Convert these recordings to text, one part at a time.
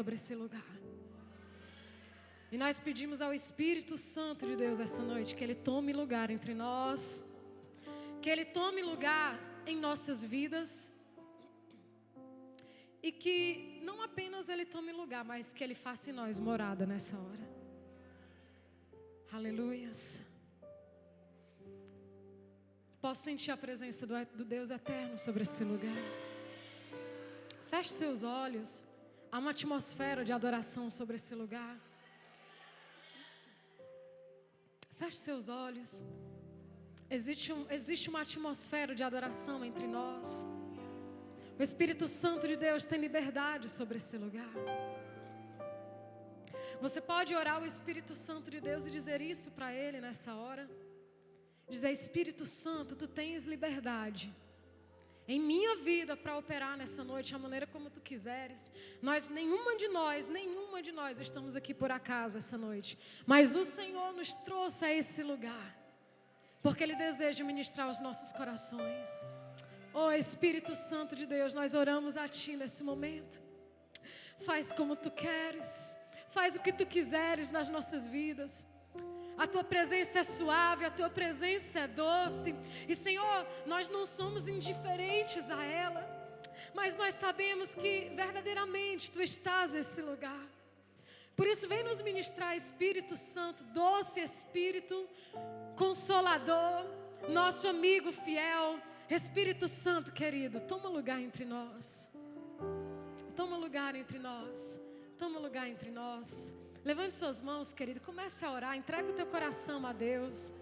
sobre esse lugar. E nós pedimos ao Espírito Santo de Deus essa noite que Ele tome lugar entre nós, que Ele tome lugar em nossas vidas, e que não apenas Ele tome lugar, mas que Ele faça em nós morada nessa hora. Aleluias. Posso sentir a presença do Deus eterno sobre esse lugar. Feche seus olhos. Há uma atmosfera de adoração sobre esse lugar. Feche seus olhos. Existe uma atmosfera de adoração entre nós. O Espírito Santo de Deus tem liberdade sobre esse lugar. Você pode orar ao Espírito Santo de Deus e dizer isso para Ele nessa hora. Dizer: Espírito Santo, Tu tens liberdade em minha vida para operar nessa noite a maneira como Tu quiseres. Nenhuma de nós estamos aqui por acaso essa noite. Mas o Senhor nos trouxe a esse lugar, porque Ele deseja ministrar os nossos corações. Oh Espírito Santo de Deus, nós oramos a Ti nesse momento. Faz como Tu queres, faz o que Tu quiseres nas nossas vidas. A Tua presença é suave, a Tua presença é doce. E Senhor, nós não somos indiferentes a ela, mas nós sabemos que verdadeiramente Tu estás nesse lugar. Por isso vem nos ministrar, Espírito Santo, doce Espírito, Consolador, nosso amigo fiel. Espírito Santo querido, toma lugar entre nós. Toma lugar entre nós. Toma lugar entre nós. Levante suas mãos, querido, comece a orar. Entrega o teu coração a Deus.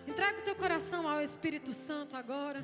Entrega o teu coração ao Espírito Santo agora.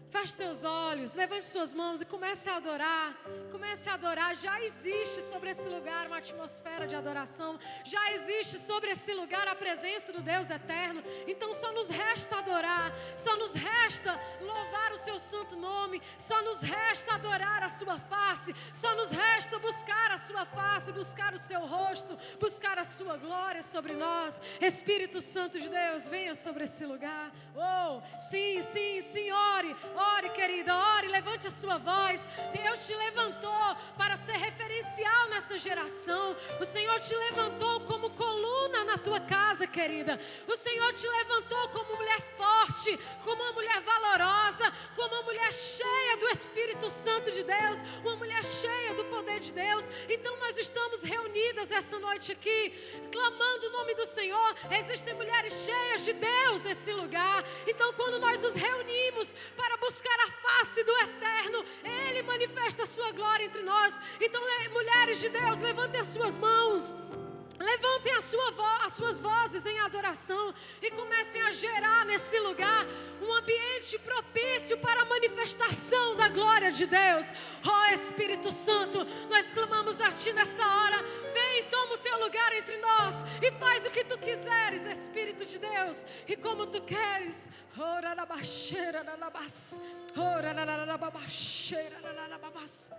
Feche seus olhos, levante suas mãos e comece a adorar. Comece a adorar. Já existe sobre esse lugar uma atmosfera de adoração. Já existe sobre esse lugar a presença do Deus eterno. Então só nos resta adorar. Só nos resta louvar o seu santo nome. Só nos resta adorar a sua face. Só nos resta buscar a sua face, buscar o seu rosto, buscar a sua glória sobre nós. Espírito Santo de Deus, venha sobre esse lugar. Oh, sim, sim, sim, ore. Ore, querida, ore, levante a sua voz. Deus te levantou para ser referencial nessa geração. O Senhor te levantou como coluna na tua casa, querida. O Senhor te levantou como mulher forte, como uma mulher valorosa, como uma mulher cheia do Espírito Santo de Deus, uma mulher cheia do poder de Deus. Então nós estamos reunidas essa noite aqui, clamando o nome do Senhor. Existem mulheres cheias de Deus nesse lugar. Então quando nós nos reunimos para buscar a face do eterno, Ele manifesta a sua glória entre nós. Então mulheres de Deus, levantem as suas mãos, levantem as suas vozes em adoração e comecem a gerar nesse lugar um ambiente propício para a manifestação da glória de Deus. Oh Espírito Santo, nós clamamos a Ti nessa hora. Vem e toma o Teu lugar entre nós e faz o que Tu quiseres, Espírito de Deus, e como Tu queres. Ora na baixeira, na babas. Ora na baixeira, na babas.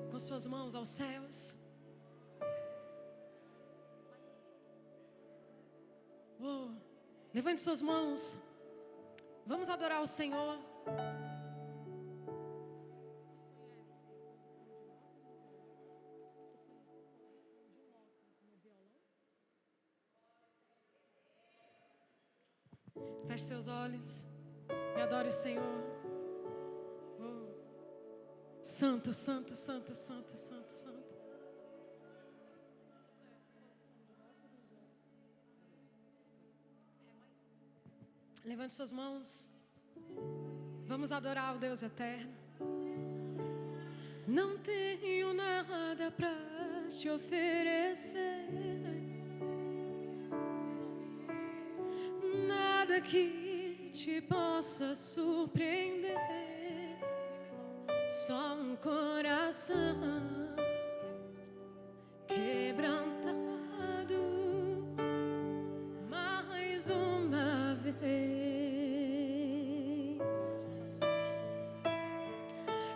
Com suas mãos aos céus. Oh, levante suas mãos. Vamos adorar o Senhor. Feche seus olhos e adore o Senhor. Santo, santo, santo, santo, santo, santo. Levante suas mãos. Vamos adorar o Deus eterno. Não tenho nada pra te oferecer, nada que te possa surpreender. Só um coração quebrantado mais uma vez.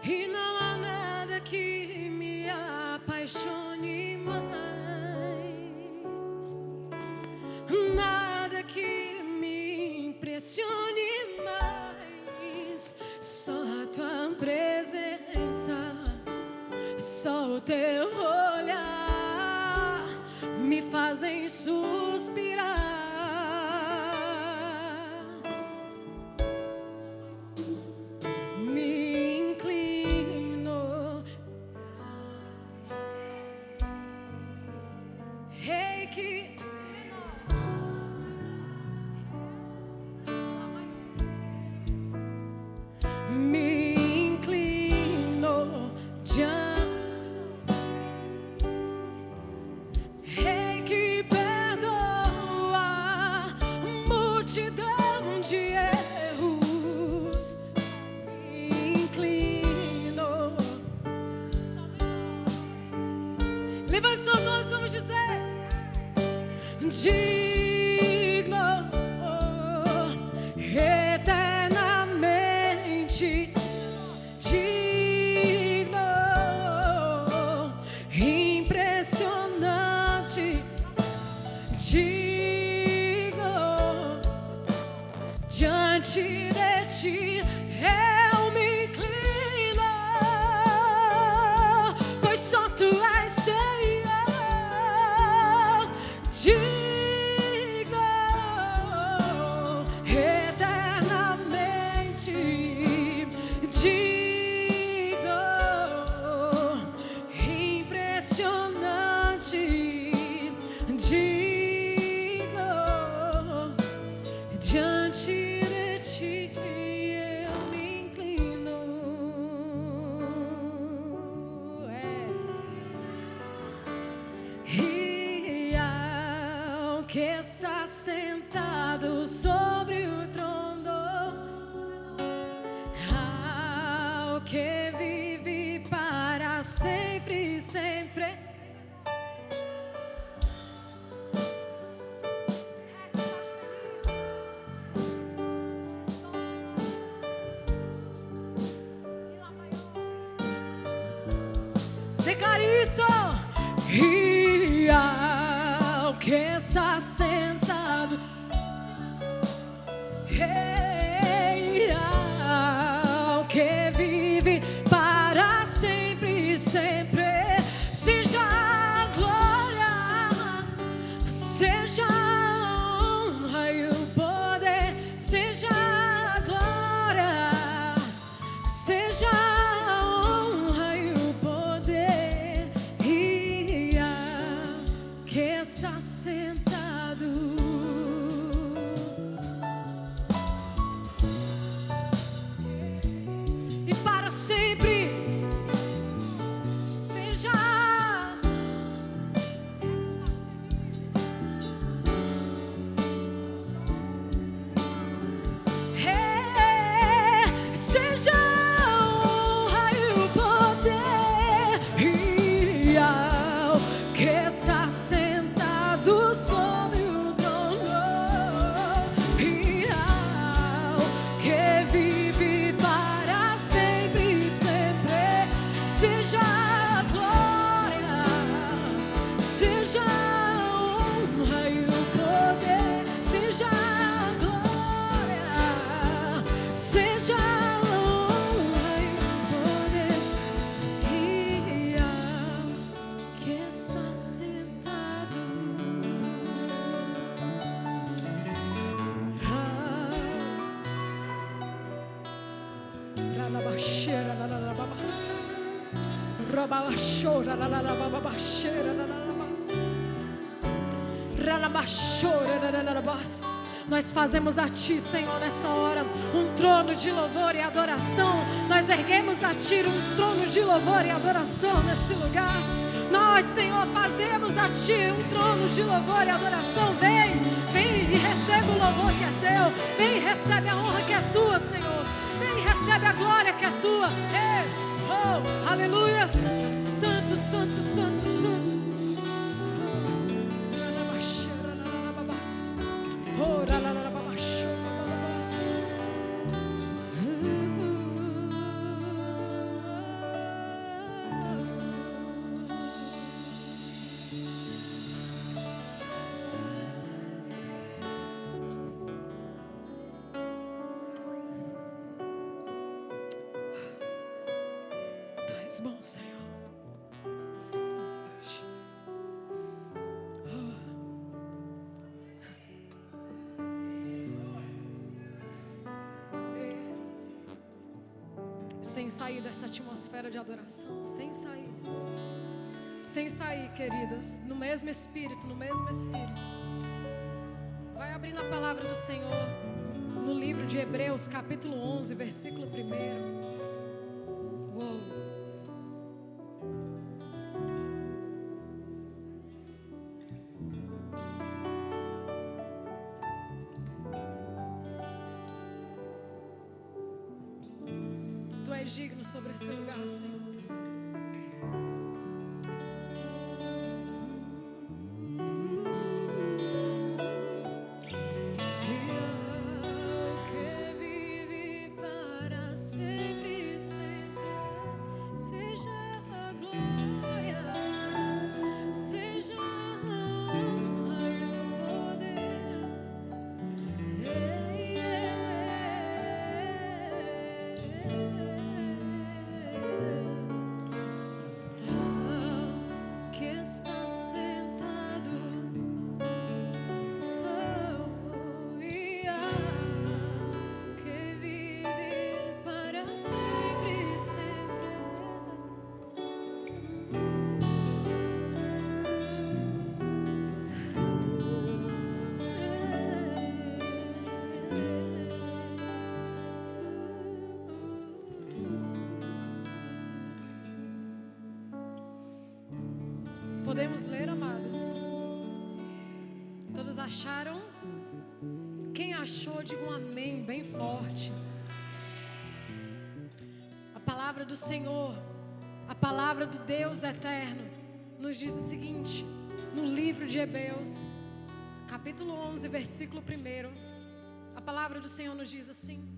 E não há nada que me apague Só a tua presença, só o teu olhar me fazem suspirar. Me inclino, Reiki. Me inclino diante, Rei que perdoa multidão de erros. Me inclino. Levante seus olhos, vamos dizer: digno, eternamente digno, impressionante, digno, diante de ti eu me inclino, pois só tu és Senhor, digno, eternamente digno, impressionante, digno, diante de ti eu me inclino. E ao que está sentado sobre o trono, ao que vive para sempre e sempre. Declare isso. E ao que está sentado, e ao que vive para sempre e sempre, seja a glória, seja a honra e o poder, seja a glória, seja a honra e o poder. E ao que está sentado, e para sempre seja seja a honra e o poder. E ao que está sentado sobre o trono, e ao que vive para sempre e sempre, seja a glória, seja a honra e o poder, seja a glória, seja a honra e o poder. E ao que está sentado, Ralabaxeira, lalababas, Rababaxora, lalababaxeira, lalabas, Ralabaxora, lalabas. Nós fazemos a Ti, Senhor, nessa hora um trono de louvor e adoração. Nós erguemos a Ti um trono de louvor e adoração nesse lugar. Nós, Senhor, fazemos a Ti um trono de louvor e adoração. Vem, vem e recebe o louvor que é Teu. Vem e recebe a honra que é Tua, Senhor. Vem e recebe a glória que é Tua. Ei, oh, aleluias. Santo, santo, santo, santo. Oh, és bom, Senhor. Sem sair dessa atmosfera de adoração, sem sair, queridas, no mesmo espírito, vai abrindo a palavra do Senhor no livro de Hebreus, capítulo 11, versículo 1. Tu és digno sobre esse lugar, Senhor. Podemos ler, amados? Todos acharam? Quem achou, diga um amém bem forte. A palavra do Senhor, a palavra do Deus eterno, nos diz o seguinte, no livro de Hebreus, capítulo 11, versículo 1. A palavra do Senhor nos diz assim: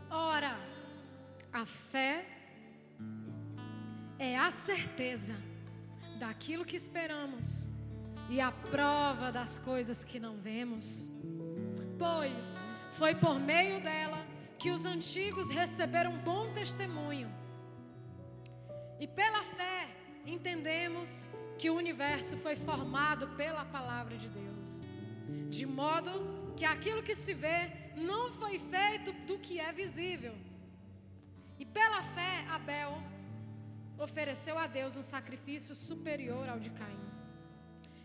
ora, a fé é a certeza daquilo que esperamos e a prova das coisas que não vemos. Pois foi por meio dela que os antigos receberam bom testemunho. E pela fé entendemos que o universo foi formado pela palavra de Deus, de modo que aquilo que se vê não foi feito do que é visível. E pela fé Abel ofereceu a Deus um sacrifício superior ao de Caim.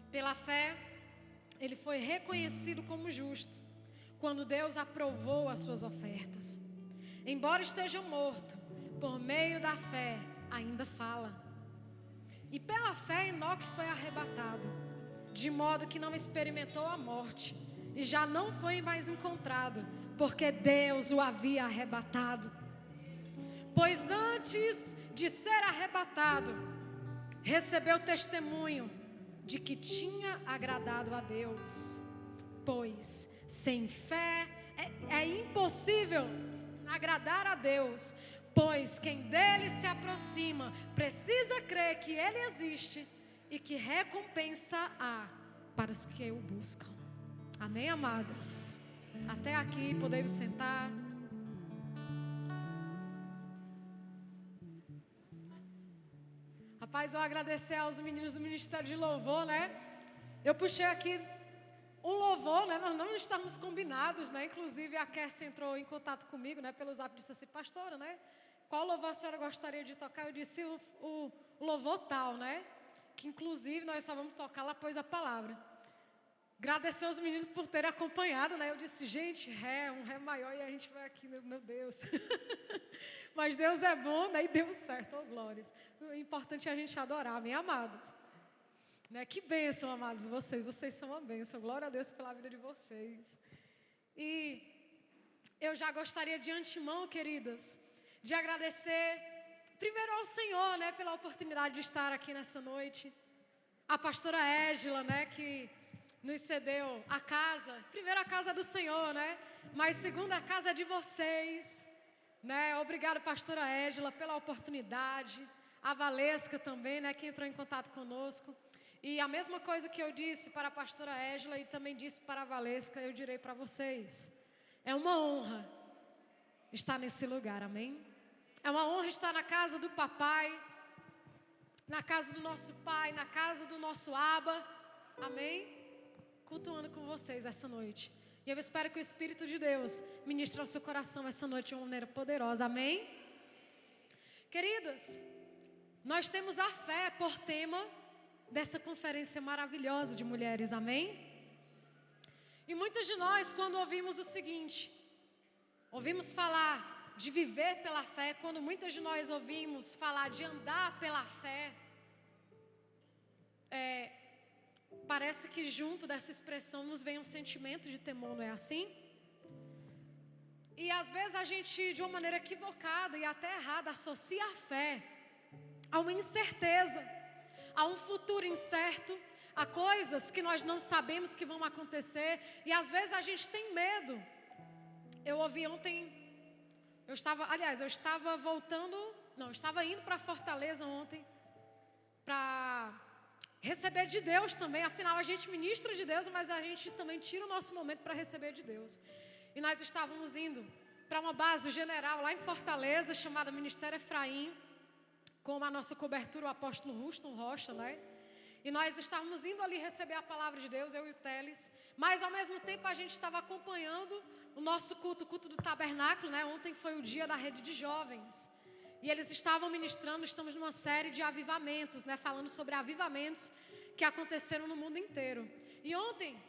Pela fé, ele foi reconhecido como justo, quando Deus aprovou as suas ofertas. Embora esteja morto, por meio da fé, ainda fala. E pela fé, Enoque foi arrebatado, de modo que não experimentou a morte, e já não foi mais encontrado, porque Deus o havia arrebatado. Pois antes de ser arrebatado, recebeu testemunho de que tinha agradado a Deus. Pois sem fé é impossível agradar a Deus, pois quem dele se aproxima precisa crer que ele existe e que recompensa há para os que o buscam. Amém, amadas? Até aqui, podemos sentar. Rapaz, eu agradecer aos meninos do Ministério de Louvor, né? Eu puxei aqui um louvor, né? Nós não estávamos combinados, né? Inclusive a Kessia entrou em contato comigo, né? Pelo zap, disse assim: pastora, né? Qual louvor a senhora gostaria de tocar? Eu disse o louvor tal, né? Que inclusive nós só vamos tocar lá após a palavra. Agradecer aos meninos por terem acompanhado, né? Eu disse, gente, um ré maior e a gente vai aqui, meu Deus. Mas Deus é bom, né? E deu certo, oh glórias. O importante é a gente adorar, amém, amados? Né? Que bênção, amados, vocês são uma bênção. Glória a Deus pela vida de vocês. E eu já gostaria de antemão, queridas, de agradecer primeiro ao Senhor, né? Pela oportunidade de estar aqui nessa noite. A pastora Égila, né? Que nos cedeu a casa, primeiro a casa do Senhor, né? Mas segundo a casa de vocês, né? Obrigado, pastora Égila, pela oportunidade. A Valesca também, né? Que entrou em contato conosco. E a mesma coisa que eu disse para a pastora Égila e também disse para a Valesca, eu direi para vocês. É uma honra estar nesse lugar, amém? É uma honra estar na casa do papai, na casa do nosso pai, na casa do nosso Abba. Amém? Cultuando com vocês essa noite. E eu espero que o Espírito de Deus ministre ao seu coração essa noite de uma maneira poderosa. Amém? Queridas, nós temos a fé por tema dessa conferência maravilhosa de mulheres. Amém? E muitos de nós, quando ouvimos o seguinte, ouvimos falar de viver pela fé, quando muitas de nós ouvimos falar de andar pela fé, parece que junto dessa expressão nos vem um sentimento de temor, não é assim? E às vezes a gente, de uma maneira equivocada e até errada, associa a fé a uma incerteza, a um futuro incerto, a coisas que nós não sabemos que vão acontecer. E às vezes a gente tem medo. Eu ouvi ontem, eu estava indo para Fortaleza ontem para receber de Deus também. Afinal, a gente ministra de Deus, mas a gente também tira o nosso momento para receber de Deus. E nós estávamos indo para uma base general lá em Fortaleza, chamada Ministério Efraim, com a nossa cobertura, o apóstolo Ruston Rocha, né? E nós estávamos indo ali receber a palavra de Deus, eu e o Teles. Mas ao mesmo tempo a gente estava acompanhando o nosso culto, o culto do tabernáculo, né? Ontem foi o dia da rede de jovens. E eles estavam ministrando, estamos numa série de avivamentos, né? Falando sobre avivamentos que aconteceram no mundo inteiro. E ontem,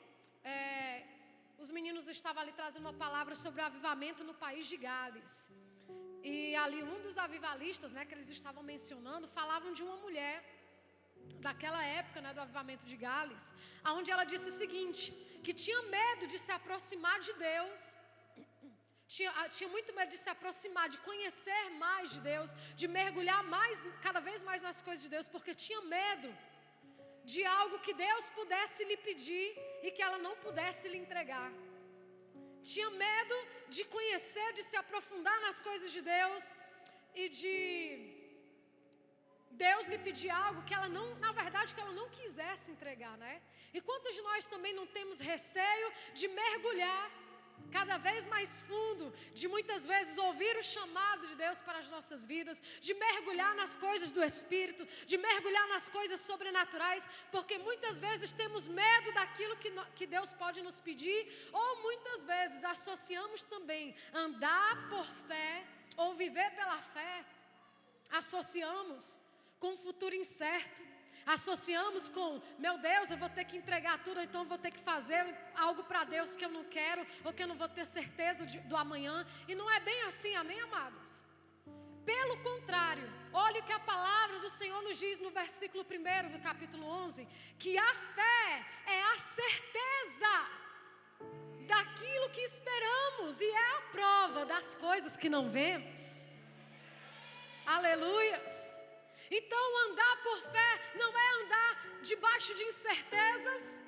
os meninos estavam ali trazendo uma palavra sobre o avivamento no país de Gales. E ali um dos avivalistas, né, que eles estavam mencionando, falavam de uma mulher daquela época, né, do avivamento de Gales, onde ela disse o seguinte, que tinha medo de se aproximar de Deus, tinha muito medo de se aproximar, de conhecer mais de Deus, de mergulhar mais, cada vez mais nas coisas de Deus, porque tinha medo de algo que Deus pudesse lhe pedir e que ela não pudesse lhe entregar. Tinha medo de conhecer, de se aprofundar nas coisas de Deus e de Deus lhe pedir algo que ela não, na verdade, que ela não quisesse entregar, né? E quantos de nós também não temos receio de mergulhar cada vez mais fundo, de muitas vezes ouvir o chamado de Deus para as nossas vidas, de mergulhar nas coisas do Espírito, de mergulhar nas coisas sobrenaturais, porque muitas vezes temos medo daquilo que Deus pode nos pedir, ou muitas vezes associamos também andar por fé, ou viver pela fé, associamos com um futuro incerto, associamos com, meu Deus, eu vou ter que entregar tudo, ou então eu vou ter que fazer algo para Deus que eu não quero, ou que eu não vou ter certeza do amanhã. E não é bem assim, amém, amados? Pelo contrário, olha o que a palavra do Senhor nos diz no versículo 1 do capítulo 11, que a fé é a certeza daquilo que esperamos e é a prova das coisas que não vemos. Aleluias! Então andar por fé não é andar debaixo de incertezas.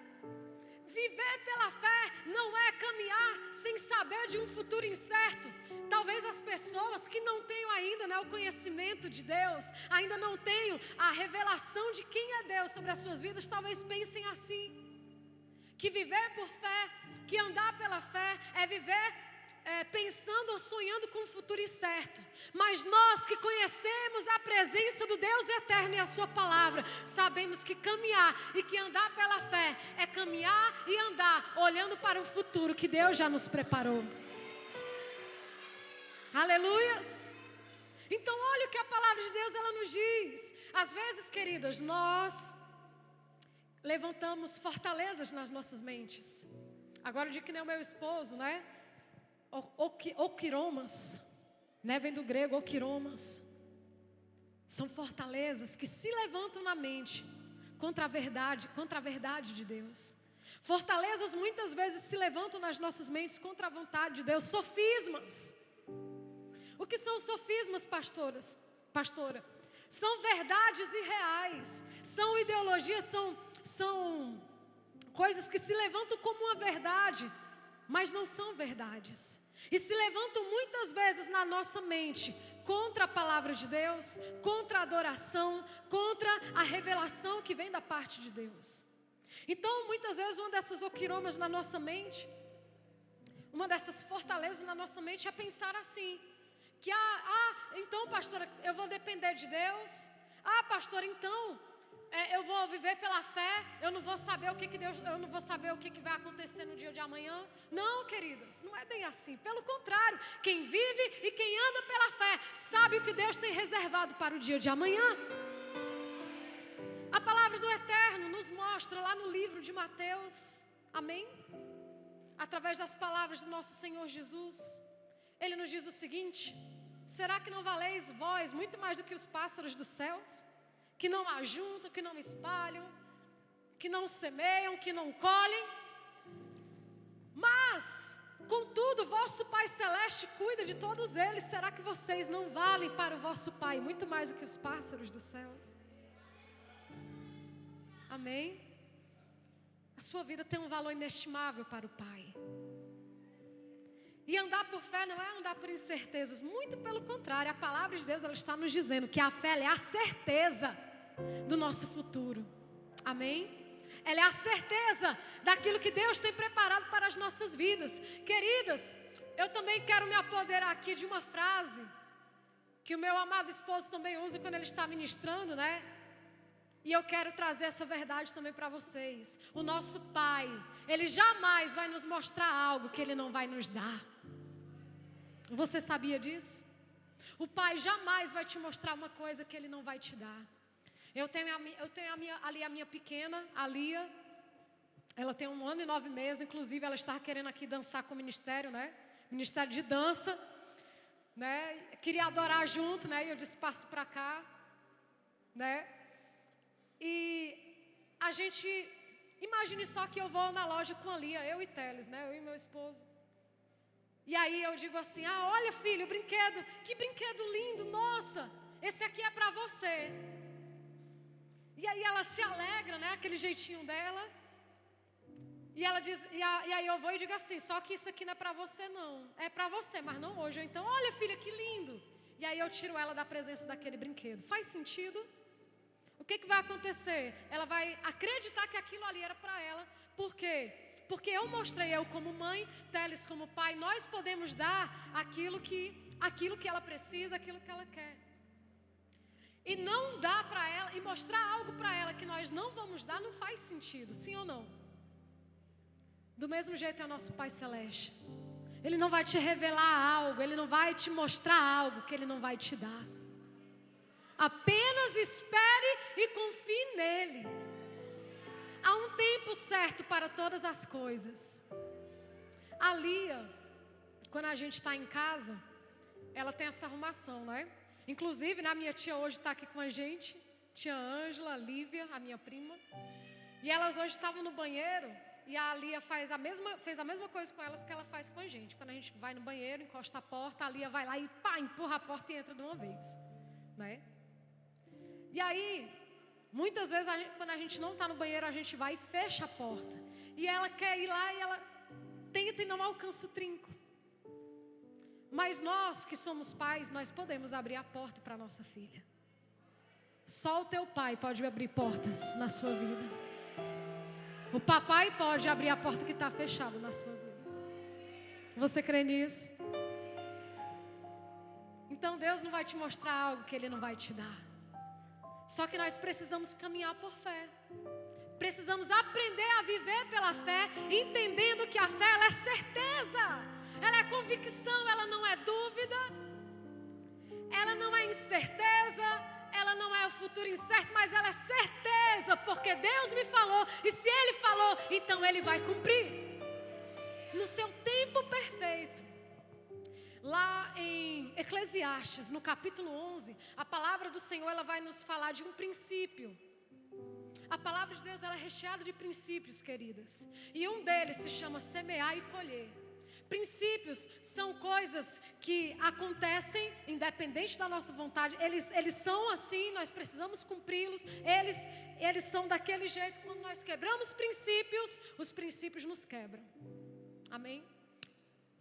Viver pela fé não é caminhar sem saber de um futuro incerto. Talvez as pessoas que não tenham ainda, né, o conhecimento de Deus, ainda não tenham a revelação de quem é Deus sobre as suas vidas, talvez pensem assim, que viver por fé, que andar pela fé é viver pensando ou sonhando com um futuro incerto. Mas nós que conhecemos a presença do Deus eterno e a sua palavra, sabemos que caminhar e que andar pela fé é caminhar e andar olhando para o futuro que Deus já nos preparou. Aleluias! Então olha o que a palavra de Deus ela nos diz. Às vezes, queridas, nós levantamos fortalezas nas nossas mentes. Agora eu digo que nem o meu esposo, né? Okiromas, né? Vem do grego okiromas. São fortalezas que se levantam na mente contra a verdade de Deus. Fortalezas muitas vezes se levantam nas nossas mentes contra a vontade de Deus. Sofismas. O que são sofismas, pastora? São verdades irreais, são ideologias, são coisas que se levantam como uma verdade, mas não são verdades. E se levantam muitas vezes na nossa mente contra a palavra de Deus, contra a adoração, contra a revelação que vem da parte de Deus. Então, muitas vezes, uma dessas okiromas na nossa mente, uma dessas fortalezas na nossa mente é pensar assim, Que, então, pastora, eu vou depender de Deus. Pastora, então, eu vou viver pela fé. Eu não vou saber o que Deus, eu não vou saber o que vai acontecer no dia de amanhã. Não, queridas, não é bem assim. Pelo contrário, quem vive e quem anda pela fé sabe o que Deus tem reservado para o dia de amanhã. A palavra do Eterno nos mostra lá no livro de Mateus, amém? Através das palavras do nosso Senhor Jesus, Ele nos diz o seguinte: será que não valeis vós muito mais do que os pássaros dos céus, que não ajuntam, que não espalham, que não semeiam, que não colhem? Mas, contudo, vosso Pai Celeste cuida de todos eles. Será que vocês não valem para o vosso Pai muito mais do que os pássaros dos céus? Amém? A sua vida tem um valor inestimável para o Pai. E andar por fé não é andar por incertezas, muito pelo contrário. A palavra de Deus, ela está nos dizendo que a fé é a certeza do nosso futuro. Amém? Ela é a certeza daquilo que Deus tem preparado para as nossas vidas. Queridas, eu também quero me apoderar aqui de uma frase que o meu amado esposo também usa quando ele está ministrando, né? E eu quero trazer essa verdade também para vocês. O nosso Pai, Ele jamais vai nos mostrar algo que Ele não vai nos dar. Você sabia disso? O Pai jamais vai te mostrar uma coisa que Ele não vai te dar. Eu tenho a minha pequena, a Lia. Ela tem 1 ano e 9 meses. Inclusive, ela está querendo aqui dançar com o ministério, né? Ministério de dança, né? Queria adorar junto, né? E eu disse, passo para cá, né? E a gente, imagine só que eu vou na loja com a Lia, eu e Teles, né? Eu e meu esposo. E aí eu digo assim, olha filho, o brinquedo, que brinquedo lindo, nossa, esse aqui é para você. E aí ela se alegra, né? Aquele jeitinho dela. E ela diz, e aí eu vou e digo assim, só que isso aqui não é para você não, é para você, mas não hoje. Então, olha filha, que lindo. E aí eu tiro ela da presença daquele brinquedo. Faz sentido? O que vai acontecer? Ela vai acreditar que aquilo ali era para ela. Por quê? Porque eu mostrei, eu como mãe, Teles como pai, nós podemos dar aquilo que ela precisa, aquilo que ela quer. E não dar para ela, e mostrar algo para ela que nós não vamos dar, não faz sentido, sim ou não? Do mesmo jeito é o nosso Pai Celeste. Ele não vai te revelar algo, Ele não vai te mostrar algo que Ele não vai te dar. Apenas espere e confie nele. Há um tempo certo para todas as coisas. A Lia, quando a gente está em casa, ela tem essa arrumação, né? Inclusive, a minha tia hoje está aqui com a gente. Tia Ângela, a Lívia, a minha prima. E elas hoje estavam no banheiro. E a Lia fez a mesma coisa com elas que ela faz com a gente. Quando a gente vai no banheiro, encosta a porta, a Lia vai lá e empurra a porta e entra de uma vez, né? E aí, muitas vezes, quando a gente não está no banheiro, a gente vai e fecha a porta. E ela quer ir lá e ela tenta e não alcança o trinco. Mas nós que somos pais, nós podemos abrir a porta para a nossa filha. Só o teu pai pode abrir portas na sua vida. O papai pode abrir a porta que está fechada na sua vida. Você crê nisso? Então Deus não vai te mostrar algo que Ele não vai te dar. Só que nós precisamos caminhar por fé. Precisamos aprender a viver pela fé, entendendo que a fé ela é certeza, ela é convicção, ela não é dúvida, ela não é incerteza, ela não é o futuro incerto, mas ela é certeza, porque Deus me falou, e se Ele falou, então Ele vai cumprir, no seu tempo perfeito. Lá em Eclesiastes, no capítulo 11, a palavra do Senhor ela vai nos falar de um princípio. A palavra de Deus ela é recheada de princípios, queridas. E um deles se chama semear e colher. Princípios são coisas que acontecem independente da nossa vontade. Eles são assim, nós precisamos cumpri-los. Eles são daquele jeito. Quando nós quebramos princípios, os princípios nos quebram. Amém?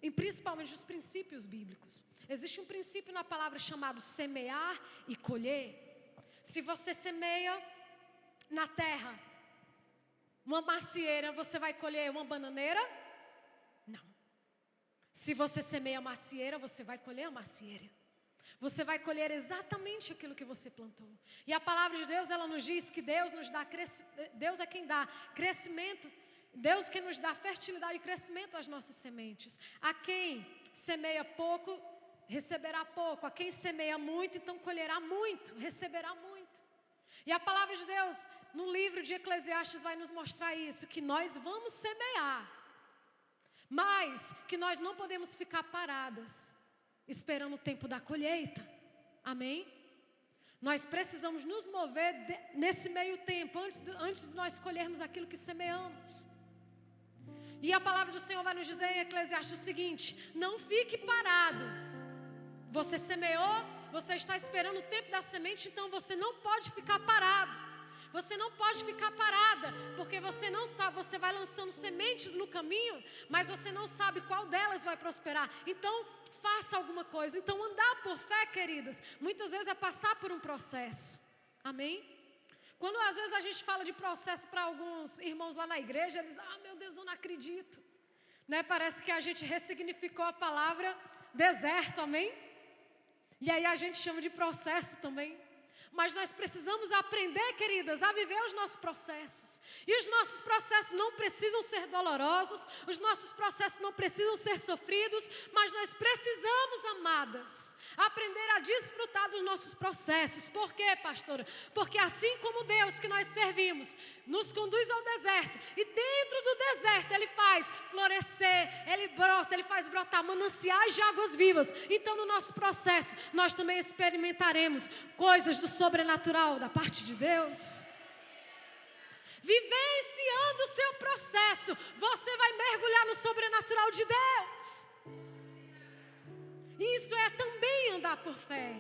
E principalmente os princípios bíblicos. Existe um princípio na palavra chamado semear e colher. Se você semeia na terra uma macieira, você vai colher uma bananeira? Não. Se você semeia macieira, você vai colher a macieira. Você vai colher exatamente aquilo que você plantou. E a palavra de Deus, ela nos diz que Deus nos dá Deus é quem dá crescimento, Deus que nos dá fertilidade e crescimento às nossas sementes. A quem semeia pouco, receberá pouco. A quem semeia muito, então colherá muito, receberá muito. E a palavra de Deus, no livro de Eclesiastes, vai nos mostrar isso, que nós vamos semear, mas que nós não podemos ficar paradas, esperando o tempo da colheita. Amém? Nós precisamos nos mover nesse meio tempo, antes de nós colhermos aquilo que semeamos. E a palavra do Senhor vai nos dizer em Eclesiastes o seguinte: não fique parado. Você semeou, você está esperando o tempo da semente, então você não pode ficar parado. Você não pode ficar parada, porque você não sabe, você vai lançando sementes no caminho, mas você não sabe qual delas vai prosperar. Então, faça alguma coisa. Então, andar por fé, queridas, muitas vezes é passar por um processo. Amém? Quando às vezes a gente fala de processo para alguns irmãos lá na igreja, eles dizem: meu Deus, eu não acredito. Né? Parece que a gente ressignificou a palavra deserto, amém? E aí a gente chama de processo também. Mas nós precisamos aprender, queridas, a viver os nossos processos. E os nossos processos não precisam ser dolorosos, os nossos processos não precisam ser sofridos, mas nós precisamos, amadas, aprender a desfrutar dos nossos processos. Por quê, pastora? Porque assim como Deus que nós servimos nos conduz ao deserto, e dentro do deserto Ele faz florescer, Ele brota, Ele faz brotar mananciais de águas vivas. Então no nosso processo nós também experimentaremos coisas do sobrenatural da parte de Deus. Vivenciando o seu processo, você vai mergulhar no sobrenatural de Deus. Isso é também andar por fé.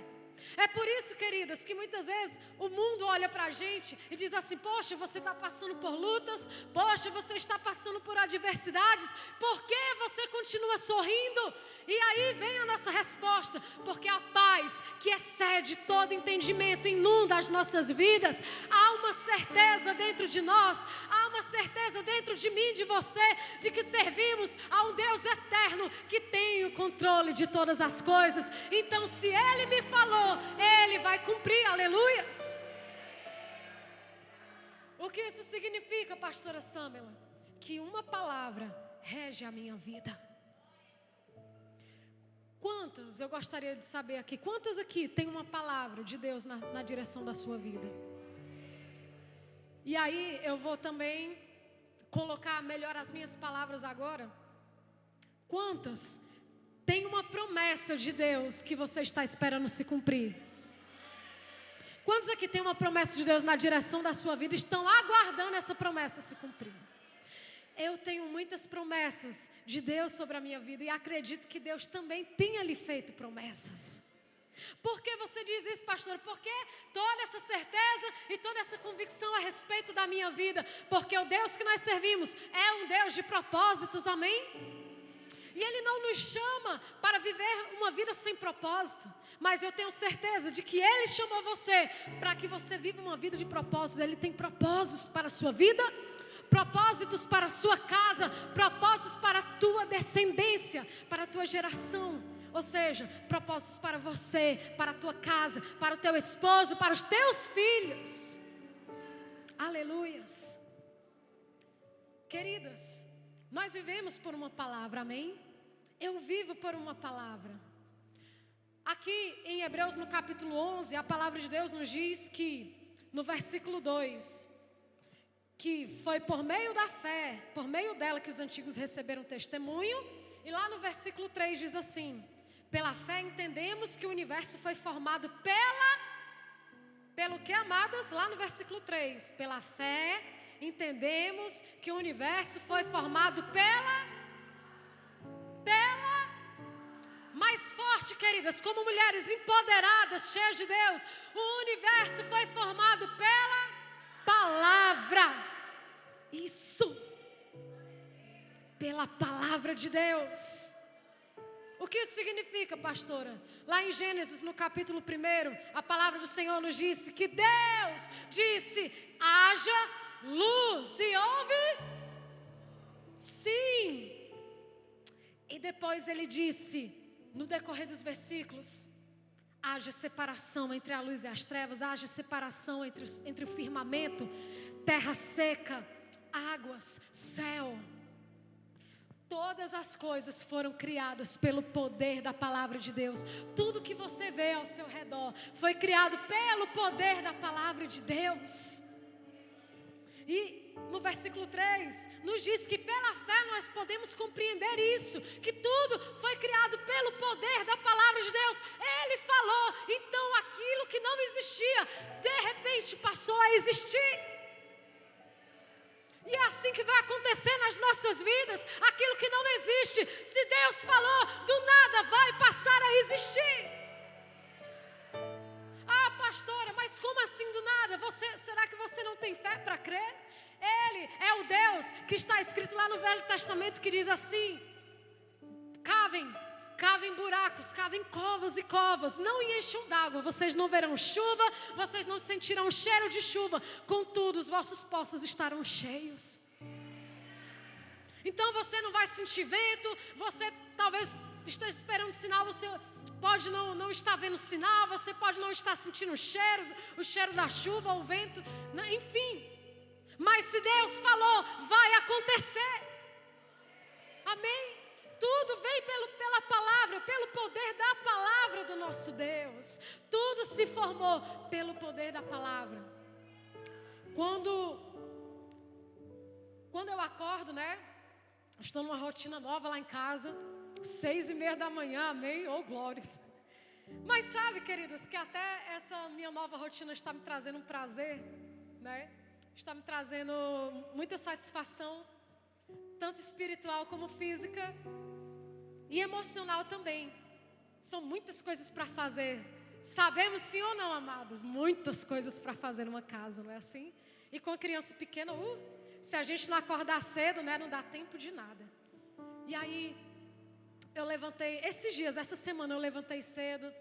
É por isso, queridas, que muitas vezes o mundo olha pra gente e diz assim: poxa, você está passando por lutas, poxa, você está passando por adversidades, por que você continua sorrindo? E aí vem a nossa resposta: porque a paz que excede todo entendimento inunda as nossas vidas. Há uma certeza dentro de nós, há uma certeza dentro de mim, de você, de que servimos a um Deus eterno que tem o controle de todas as coisas. Então, se Ele me falou, Ele vai cumprir, aleluias. O que isso significa, pastora Samela? Que uma palavra rege a minha vida. Quantas, eu gostaria de saber aqui, quantas aqui tem uma palavra de Deus na direção da sua vida? E aí eu vou também colocar melhor as minhas palavras agora. Quantas tem uma promessa de Deus que você está esperando se cumprir? Quantos aqui tem uma promessa de Deus na direção da sua vida e estão aguardando essa promessa se cumprir? Eu tenho muitas promessas de Deus sobre a minha vida e acredito que Deus também tenha lhe feito promessas. Por que você diz isso, pastor? Porque toda essa certeza e toda essa convicção a respeito da minha vida, porque o Deus que nós servimos é um Deus de propósitos, amém? E Ele não nos chama para viver uma vida sem propósito, mas eu tenho certeza de que Ele chamou você para que você viva uma vida de propósitos. Ele tem propósitos para a sua vida, propósitos para a sua casa, propósitos para a tua descendência, para a tua geração. Ou seja, propósitos para você, para a tua casa, para o teu esposo, para os teus filhos. Aleluias. Queridas, nós vivemos por uma palavra, amém? Eu vivo por uma palavra. Aqui em Hebreus no capítulo 11, a palavra de Deus nos diz que, no versículo 2, que foi por meio da fé, por meio dela que os antigos receberam testemunho. E lá no versículo 3 diz assim: pela fé entendemos que o universo foi formado pelo que, amadas? Lá no versículo 3, pela fé entendemos que o universo foi formado mais forte, queridas, como mulheres empoderadas, cheias de Deus. O universo foi formado pela palavra. Isso, pela palavra de Deus. O que isso significa, pastora? Lá em Gênesis, no capítulo 1, a palavra do Senhor nos disse que Deus disse: haja luz, e houve? Sim. E depois Ele disse, no decorrer dos versículos: haja separação entre a luz e as trevas, haja separação entre o firmamento, terra seca, águas, céu. Todas as coisas foram criadas pelo poder da palavra de Deus. Tudo que você vê ao seu redor foi criado pelo poder da palavra de Deus. E no versículo 3 nos diz que pela fé nós podemos compreender isso, que tudo foi criado pelo poder da palavra de Deus. Ele falou, então aquilo que não existia, de repente passou a existir. E é assim que vai acontecer nas nossas vidas. Aquilo que não existe, se Deus falou, do nada vai passar a existir. Ah, pastora, mas como assim do nada? Será que você não tem fé para crer? Ele é o Deus que está escrito lá no Velho Testamento, que diz assim: cavem buracos, cavem covas e covas, não encham d'água, vocês não verão chuva, vocês não sentirão cheiro de chuva, contudo os vossos poços estarão cheios. Então você não vai sentir vento, você talvez esteja esperando sinal, você pode não estar vendo sinal, você pode não estar sentindo o cheiro da chuva, o vento, enfim. Mas se Deus falou, vai acontecer. Amém? Tudo vem pela palavra, pelo poder da palavra do nosso Deus. Tudo se formou pelo poder da palavra. Quando eu acordo, né? Estou numa rotina nova lá em casa, 6:30 da manhã, amém? Oh, glórias. Mas sabe, queridos, que até essa minha nova rotina está me trazendo um prazer, né? Está me trazendo muita satisfação, tanto espiritual como física. E emocional também. São muitas coisas para fazer. Sabemos sim ou não, amados? Muitas coisas para fazer numa casa, não é assim? E com a criança pequena, se a gente não acordar cedo, né, não dá tempo de nada. E aí, eu levantei, essa semana eu levantei cedo.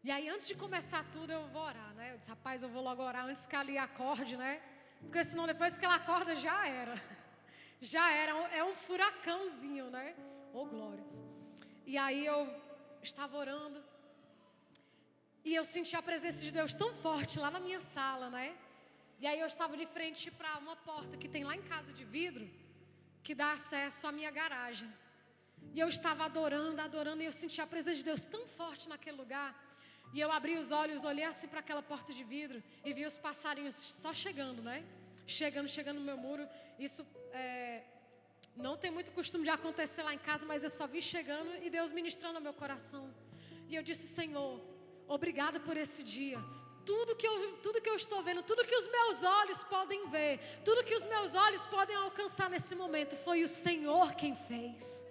E aí, antes de começar tudo, eu vou orar, né? Eu disse, rapaz, eu vou logo orar antes que ela acorde, né? Porque senão depois que ela acorda, já era. Já era, é um furacãozinho, né? Oh, glórias. E aí eu estava orando e eu senti a presença de Deus tão forte lá na minha sala, né? E aí eu estava de frente para uma porta que tem lá em casa de vidro, que dá acesso à minha garagem. E eu estava adorando, e eu senti a presença de Deus tão forte naquele lugar. E eu abri os olhos, olhei assim para aquela porta de vidro e vi os passarinhos só chegando, né? Chegando no meu muro. Isso não tem muito costume de acontecer lá em casa, mas eu só vi chegando e Deus ministrando ao meu coração. E eu disse, Senhor, obrigado por esse dia. Tudo que eu estou vendo, tudo que os meus olhos podem ver, tudo que os meus olhos podem alcançar nesse momento, foi o Senhor quem fez.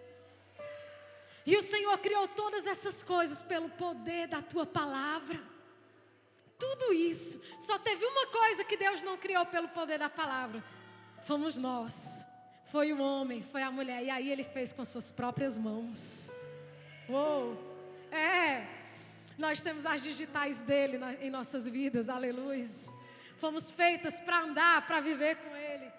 E o Senhor criou todas essas coisas pelo poder da tua palavra. Tudo isso. Só teve uma coisa que Deus não criou pelo poder da palavra. Fomos nós. Foi o homem, foi a mulher. E aí ele fez com as suas próprias mãos. Uou! Nós temos as digitais dele em nossas vidas. Aleluias. Fomos feitas para andar, para viver com ele.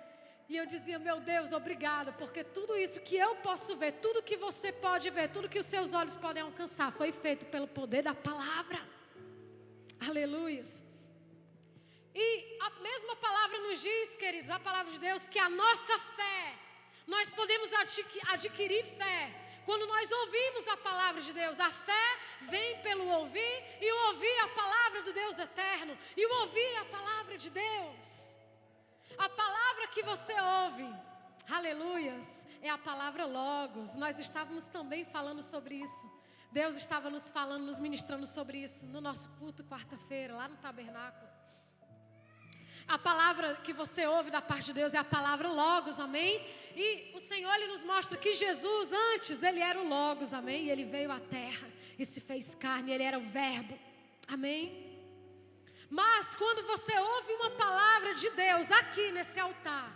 E eu dizia, meu Deus, obrigada, porque tudo isso que eu posso ver, tudo que você pode ver, tudo que os seus olhos podem alcançar, foi feito pelo poder da palavra. Aleluias. E a mesma palavra nos diz, queridos, a palavra de Deus, que a nossa fé, nós podemos adquirir fé quando nós ouvimos a palavra de Deus. A fé vem pelo ouvir, e o ouvir a palavra do Deus eterno, e o ouvir a palavra de Deus. A palavra que você ouve, aleluias, é a palavra Logos. Nós estávamos também falando sobre isso. Deus estava nos falando, nos ministrando sobre isso no nosso culto quarta-feira, lá no tabernáculo. A palavra que você ouve da parte de Deus é a palavra Logos, amém? E o Senhor, Ele nos mostra que Jesus, antes, Ele era o Logos, amém? E Ele veio à terra e se fez carne, Ele era o Verbo, amém? Mas quando você ouve uma palavra de Deus aqui nesse altar,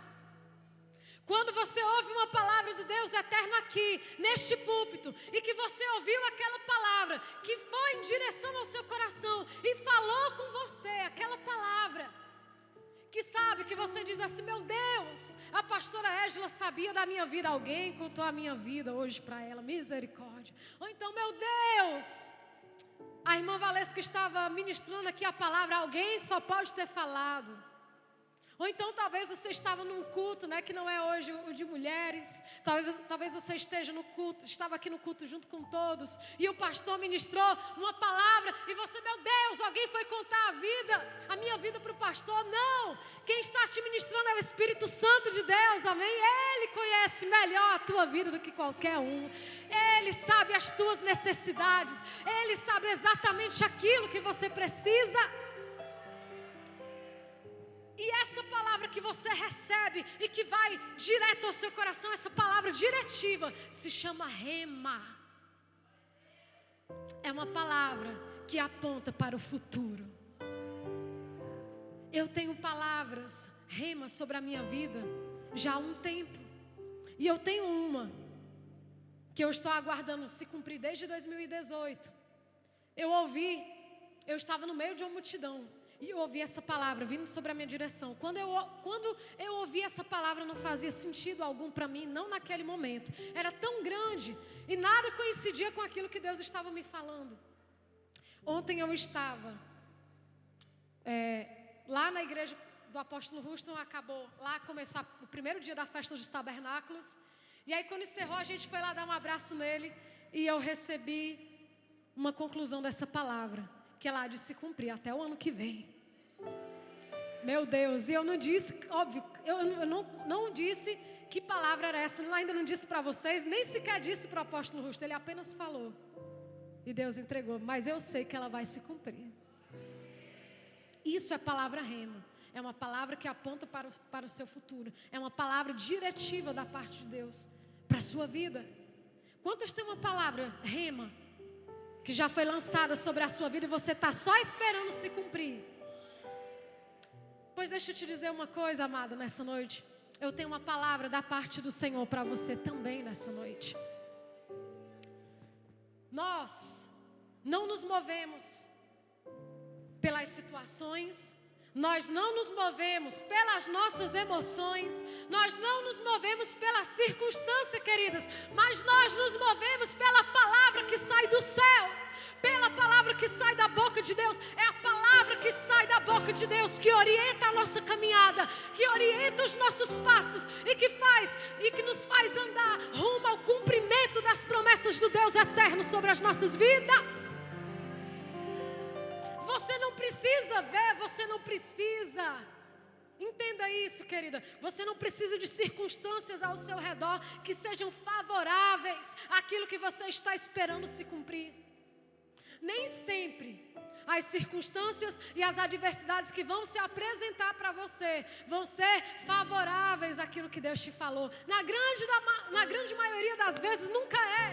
quando você ouve uma palavra do Deus eterno aqui, neste púlpito, e que você ouviu aquela palavra, que foi em direção ao seu coração, e falou com você aquela palavra, que sabe, que você diz assim, meu Deus, a pastora Égila sabia da minha vida, alguém contou a minha vida hoje para ela, misericórdia. Ou então, meu Deus, A irmã Valesca estava ministrando aqui a palavra, alguém só pode ter falado. Ou então talvez você estava num culto, né, que não é hoje o de mulheres. Talvez você esteja no culto, estava aqui no culto junto com todos. E o pastor ministrou uma palavra. E você, meu Deus, alguém foi contar a minha vida para o pastor. Não, quem está te ministrando é o Espírito Santo de Deus, amém? Ele conhece melhor a tua vida do que qualquer um. Ele sabe as tuas necessidades. Ele sabe exatamente aquilo que você precisa. E essa palavra que você recebe e que vai direto ao seu coração, essa palavra diretiva, se chama rema. É uma palavra que aponta para o futuro. Eu tenho palavras rema sobre a minha vida já há um tempo. E eu tenho uma que eu estou aguardando se cumprir desde 2018. Eu estava no meio de uma multidão. E eu ouvi essa palavra vindo sobre a minha direção. Quando eu ouvi essa palavra, não fazia sentido algum para mim, não naquele momento. Era tão grande e nada coincidia com aquilo que Deus estava me falando. Ontem eu estava lá na igreja do apóstolo Ruston, começou o primeiro dia da festa dos tabernáculos. E aí quando encerrou, a gente foi lá dar um abraço nele. E eu recebi uma conclusão dessa palavra, que ela há de se cumprir até o ano que vem. Meu Deus, e eu não disse, óbvio, eu não disse que palavra era essa, eu ainda não disse para vocês, nem sequer disse para o apóstolo Rusto, ele apenas falou. E Deus entregou, mas eu sei que ela vai se cumprir. Isso é palavra rema, é uma palavra que aponta para o seu futuro, é uma palavra diretiva da parte de Deus para a sua vida. Quantas tem uma palavra rema que já foi lançada sobre a sua vida e você está só esperando se cumprir? Pois deixa eu te dizer uma coisa, amado, nessa noite. Eu tenho uma palavra da parte do Senhor para você também nessa noite. Nós não nos movemos pelas situações, nós não nos movemos pelas nossas emoções, nós não nos movemos pela circunstância, queridas, mas nós nos movemos pela palavra que sai do céu, pela palavra que sai da boca de Deus. É a palavra que sai da boca de Deus que orienta a nossa caminhada, que orienta os nossos passos e que nos faz andar rumo ao cumprimento das promessas do Deus eterno sobre as nossas vidas. Você não precisa ver, você não precisa. Entenda isso, querida. Você não precisa de circunstâncias ao seu redor que sejam favoráveis àquilo que você está esperando se cumprir. Nem sempre as circunstâncias e as adversidades que vão se apresentar para você vão ser favoráveis àquilo que Deus te falou. Na grande maioria das vezes nunca é.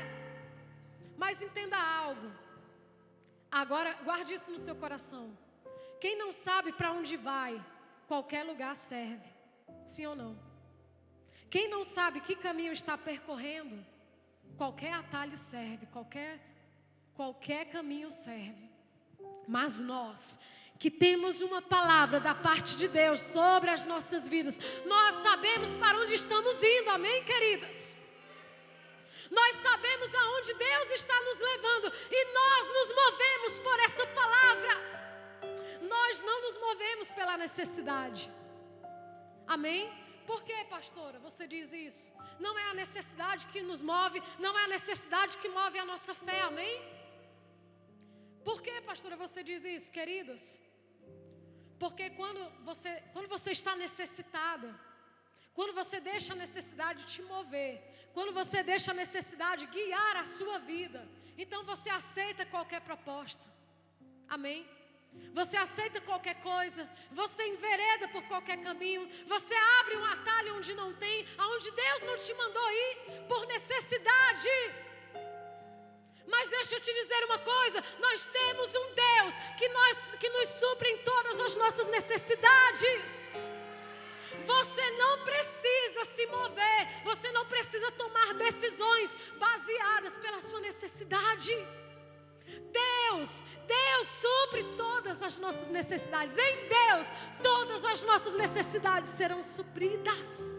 Mas entenda algo. Agora, guarde isso no seu coração. Quem não sabe para onde vai, qualquer lugar serve. Sim ou não? Quem não sabe que caminho está percorrendo, qualquer atalho serve, qualquer caminho serve. Mas nós, que temos uma palavra da parte de Deus sobre as nossas vidas, nós sabemos para onde estamos indo, amém, queridas? Nós sabemos aonde Deus está nos levando e nós nos movemos por essa palavra. Nós não nos movemos pela necessidade. Amém? Por que, pastora, você diz isso? Não é a necessidade que nos move, não é a necessidade que move a nossa fé, amém? Por que, pastora, você diz isso, queridas? Porque quando você está necessitada, quando você deixa a necessidade te mover, quando você deixa a necessidade guiar a sua vida, então você aceita qualquer proposta. Amém? Você aceita qualquer coisa, você envereda por qualquer caminho, você abre um atalho onde não tem, aonde Deus não te mandou ir, por necessidade. Mas deixa eu te dizer uma coisa, nós temos um Deus que nos supre em todas as nossas necessidades. Você não precisa se mover, você não precisa tomar decisões baseadas pela sua necessidade. Deus supre todas as nossas necessidades. Em Deus, todas as nossas necessidades serão supridas.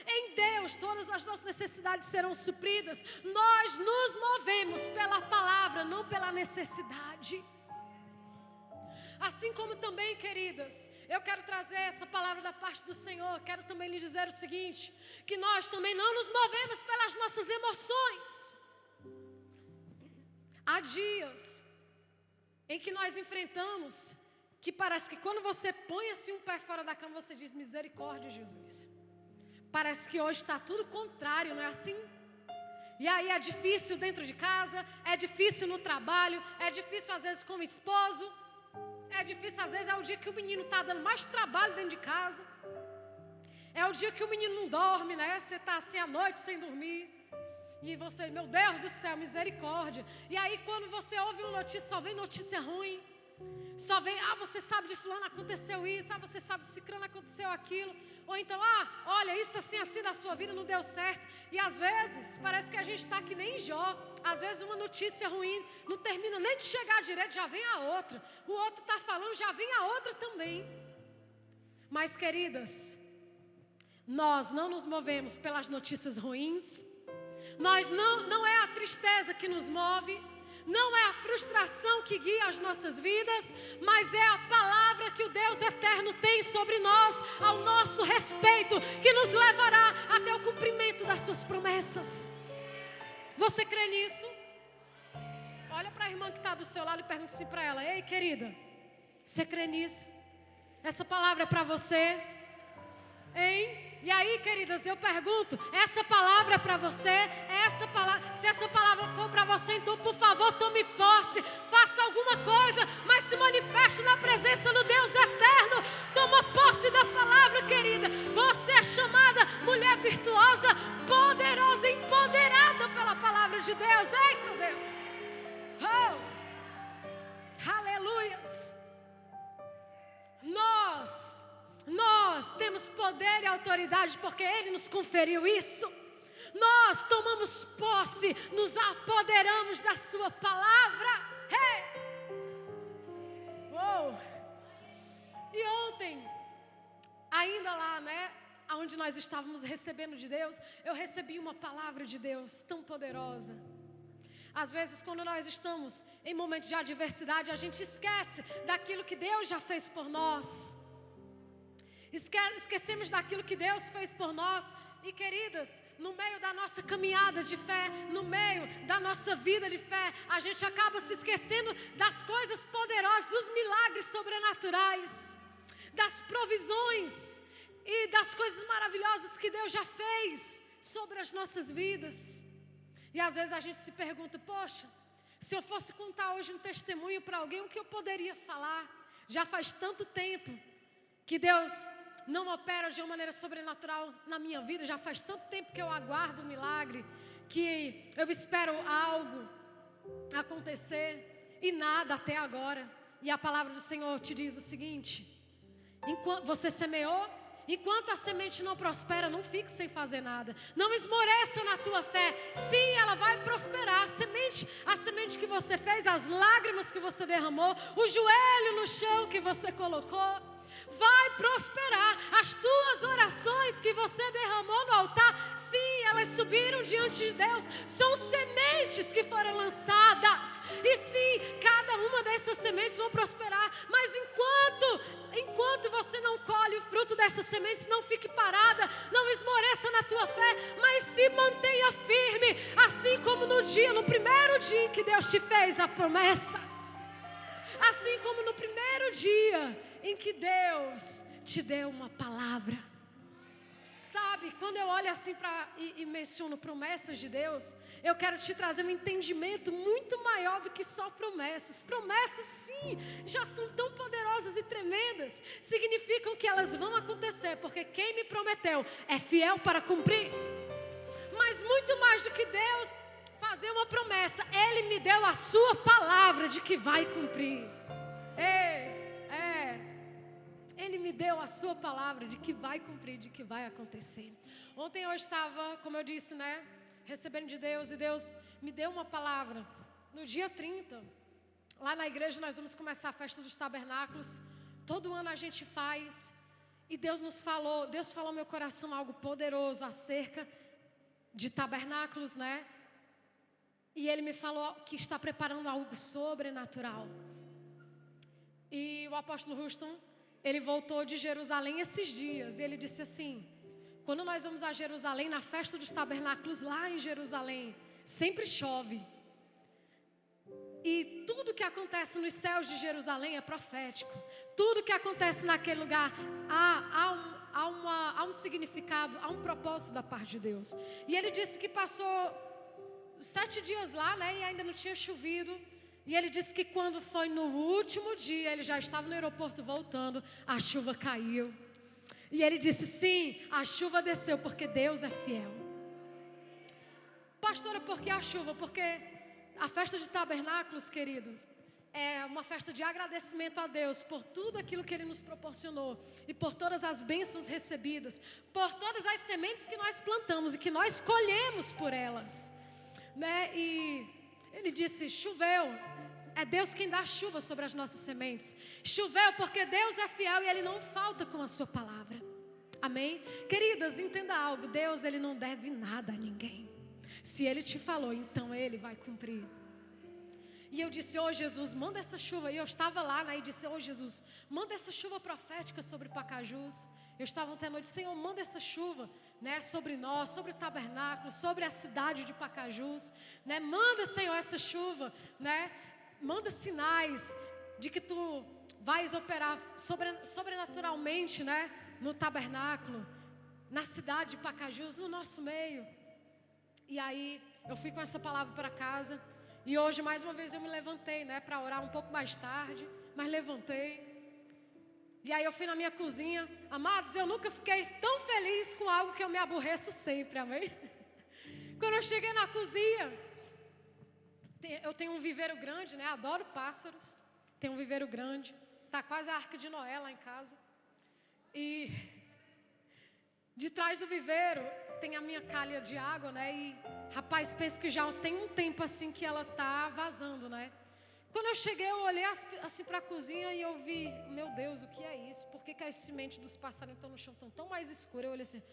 Em Deus todas as nossas necessidades serão supridas. Nós nos movemos pela palavra, não pela necessidade. Assim como também, queridas, eu quero trazer essa palavra da parte do Senhor. Quero também lhe dizer o seguinte, que nós também não nos movemos pelas nossas emoções. Há dias em que nós enfrentamos que parece que quando você põe assim um pé fora da cama, você diz: misericórdia, Jesus. Parece que hoje está tudo contrário, não é assim? E aí é difícil dentro de casa, é difícil no trabalho, é difícil às vezes com o esposo. É difícil, às vezes é o dia que o menino está dando mais trabalho dentro de casa. É o dia que o menino não dorme, né? Você está assim à noite sem dormir. E você, meu Deus do céu, misericórdia. E aí quando você ouve uma notícia, só vem notícia ruim. Só vem, você sabe de fulano aconteceu isso, você sabe de ciclano aconteceu aquilo. Ou então, olha, isso assim da sua vida não deu certo. E às vezes, parece que a gente está que nem Jó. Às vezes uma notícia ruim não termina nem de chegar direito, já vem a outra. O outro está falando, já vem a outra também. Mas queridas, nós não nos movemos pelas notícias ruins. Nós não é a tristeza que nos move. Não é a frustração que guia as nossas vidas, mas é a palavra que o Deus eterno tem sobre nós, ao nosso respeito, que nos levará até o cumprimento das suas promessas. Você crê nisso? Olha para a irmã que está do seu lado e pergunte assim para ela: ei, querida, você crê nisso? Essa palavra é para você? Hein? E aí, queridas, eu pergunto, essa palavra é para você? Se essa palavra for para você, então, por favor, tome posse, faça alguma coisa, mas se manifeste na presença do Deus eterno. Toma posse da palavra, querida. Você é chamada mulher virtuosa, poderosa, empoderada pela palavra de Deus. Eita, Deus! Oh! Aleluias! Nós temos poder e autoridade porque Ele nos conferiu isso. Nós tomamos posse, nos apoderamos da sua palavra. Hey! Uou! E ontem, ainda lá, né, onde nós estávamos recebendo de Deus, eu recebi uma palavra de Deus tão poderosa. Às vezes, quando nós estamos em momentos de adversidade, a gente esquece daquilo que Deus já fez por nós. Esquecemos daquilo que Deus fez por nós. E queridas, no meio da nossa caminhada de fé, no meio da nossa vida de fé, a gente acaba se esquecendo das coisas poderosas, dos milagres sobrenaturais, das provisões e das coisas maravilhosas que Deus já fez sobre as nossas vidas. E às vezes a gente se pergunta: poxa, se eu fosse contar hoje um testemunho para alguém, o que eu poderia falar? Já faz tanto tempo que Deus não opera de uma maneira sobrenatural na minha vida. Já faz tanto tempo que eu aguardo um milagre, que eu espero algo acontecer e nada até agora. E a palavra do Senhor te diz o seguinte: enquanto você semeou, enquanto a semente não prospera, não fique sem fazer nada. Não esmoreça na tua fé. Sim, ela vai prosperar. A semente que você fez, as lágrimas que você derramou, o joelho no chão que você colocou, vai prosperar. As tuas orações que você derramou no altar, sim, elas subiram diante de Deus. São sementes que foram lançadas. E sim, cada uma dessas sementes vão prosperar. Mas enquanto você não colhe o fruto dessas sementes, não fique parada, não esmoreça na tua fé, mas se mantenha firme, assim como no primeiro dia em que Deus te fez a promessa. Assim como no primeiro dia em que Deus te deu uma palavra. Sabe, quando eu olho assim e menciono promessas de Deus, eu quero te trazer um entendimento muito maior do que só promessas. Promessas, sim, já são tão poderosas e tremendas. Significam que elas vão acontecer, porque quem me prometeu é fiel para cumprir. Mas muito mais do que Deus fazer uma promessa, Ele me deu a sua palavra de que vai cumprir. Ele me deu a sua palavra de que vai cumprir, de que vai acontecer. Ontem eu estava, como eu disse, né, recebendo de Deus, e Deus me deu uma palavra. No dia 30, lá na igreja nós vamos começar a festa dos tabernáculos. Todo ano a gente faz. E Deus falou ao meu coração algo poderoso acerca de tabernáculos, né? E Ele me falou que está preparando algo sobrenatural. E o apóstolo Houston, ele voltou de Jerusalém esses dias. E ele disse assim: quando nós vamos a Jerusalém, na festa dos tabernáculos lá em Jerusalém, sempre chove. E tudo que acontece nos céus de Jerusalém é profético. Tudo que acontece naquele lugar há um significado, há um propósito da parte de Deus. E ele disse que passou 7 dias lá, né, e ainda não tinha chovido. E ele disse que quando foi no último dia, ele já estava no aeroporto voltando, a chuva caiu. E ele disse: sim, a chuva desceu porque Deus é fiel. Pastora, por que a chuva? Porque a festa de tabernáculos, queridos, é uma festa de agradecimento a Deus por tudo aquilo que Ele nos proporcionou e por todas as bênçãos recebidas, por todas as sementes que nós plantamos e que nós colhemos por elas, né? E ele disse: choveu, é Deus quem dá chuva sobre as nossas sementes. Choveu porque Deus é fiel e Ele não falta com a sua palavra. Amém? Queridas, entenda algo: Deus, Ele não deve nada a ninguém. Se Ele te falou, então Ele vai cumprir. E eu disse: ô Jesus, manda essa chuva. E eu estava lá, né, e disse: ô Jesus, manda essa chuva profética sobre Pacajus. Eu estava ontem à noite: Senhor, manda essa chuva, né, sobre nós, sobre o tabernáculo, sobre a cidade de Pacajus, né? Manda, Senhor, essa chuva, né? Manda sinais de que Tu vais operar sobrenaturalmente, né, no tabernáculo, na cidade de Pacajus, no nosso meio. E aí eu fui com essa palavra para casa. E hoje mais uma vez eu me levantei, né, para orar um pouco mais tarde, mas levantei. E aí eu fui na minha cozinha. Amados, eu nunca fiquei tão feliz com algo que eu me aborreço sempre, amém? Quando eu cheguei na cozinha, eu tenho um viveiro grande, né? Adoro pássaros. Tenho um viveiro grande. Tá quase a Arca de Noé lá em casa. E de trás do viveiro tem a minha calha de água, né? E, rapaz, penso que já tem um tempo assim que ela tá vazando, né? Quando eu cheguei, eu olhei assim para a cozinha e eu vi: meu Deus, o que é isso? Por que as sementes dos passarinhos estão no chão, tão mais escuras? Eu olhei assim: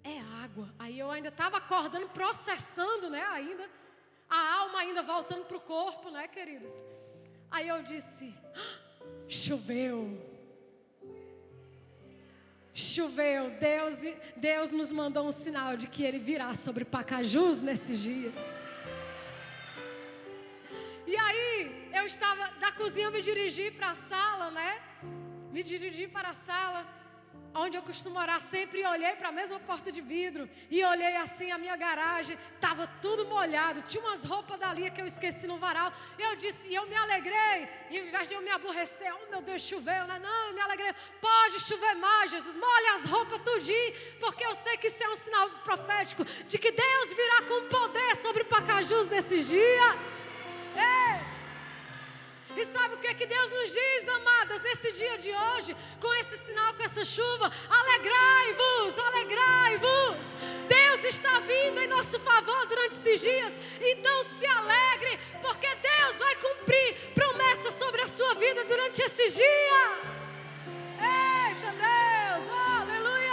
é água. Aí eu ainda estava acordando, processando, né? Ainda, a alma ainda voltando para o corpo, né, queridos? Aí eu disse: choveu. Choveu. Deus nos mandou um sinal de que Ele virá sobre Pacajus nesses dias. E aí, eu estava da cozinha, eu me dirigi para a sala, né? Me dirigi para a sala onde eu costumo orar sempre, e olhei para a mesma porta de vidro. E olhei assim a minha garagem, estava tudo molhado. Tinha umas roupas da Lia que eu esqueci no varal. Eu disse, e eu me alegrei. E ao invés de eu me aborrecer: oh meu Deus, choveu, né? Não, eu me alegrei. Pode chover mais, Jesus, molha as roupas tudinho, porque eu sei que isso é um sinal profético de que Deus virá com poder sobre Pacajus nesses dias. Ei! E sabe o que é que Deus nos diz, amadas, nesse dia de hoje, com esse sinal, com essa chuva? Alegrai-vos, alegrai-vos. Deus está vindo em nosso favor durante esses dias. Então se alegre, porque Deus vai cumprir promessas sobre a sua vida durante esses dias. Eita Deus, aleluia.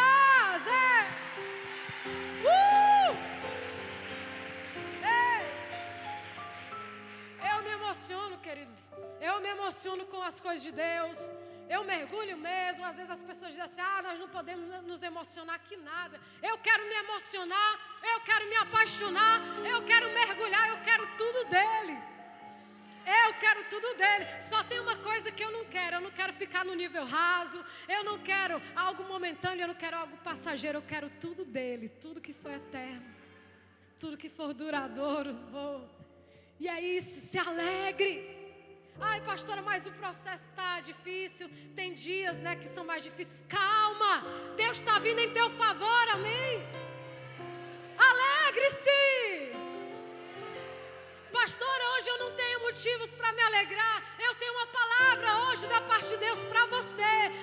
Eu me emociono, queridos. Eu me emociono com as coisas de Deus. Eu mergulho mesmo. Às vezes as pessoas dizem assim: nós não podemos nos emocionar, que nada. Eu quero me emocionar, eu quero me apaixonar, eu quero mergulhar, eu quero tudo dele. Eu quero tudo dele. Só tem uma coisa que eu não quero ficar no nível raso. Eu não quero algo momentâneo, eu não quero algo passageiro. Eu quero tudo dele, tudo que for eterno, tudo que for duradouro. E é isso, se alegre. Ai, pastora, mas o processo está difícil. Tem dias, né, que são mais difíceis. Calma, Deus está vindo em teu favor, amém? Alegre-se. Pastora, hoje eu não tenho motivos para me alegrar. Eu tenho uma palavra hoje da parte de Deus para você.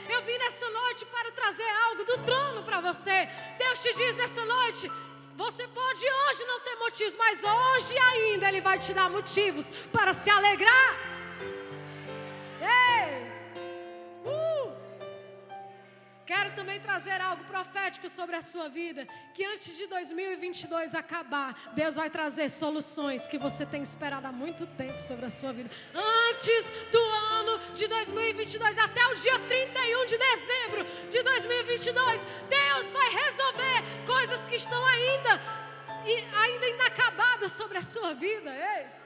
Eu vim nessa noite para trazer algo do trono para você. Deus te diz nessa noite: você pode hoje não ter motivos, mas hoje ainda Ele vai te dar motivos para se alegrar. Ei! Quero também trazer algo profético sobre a sua vida, que antes de 2022 acabar, Deus vai trazer soluções que você tem esperado há muito tempo sobre a sua vida. Antes do ano de 2022, até o dia 31 de dezembro de 2022, Deus vai resolver coisas que estão ainda inacabadas sobre a sua vida. Ei!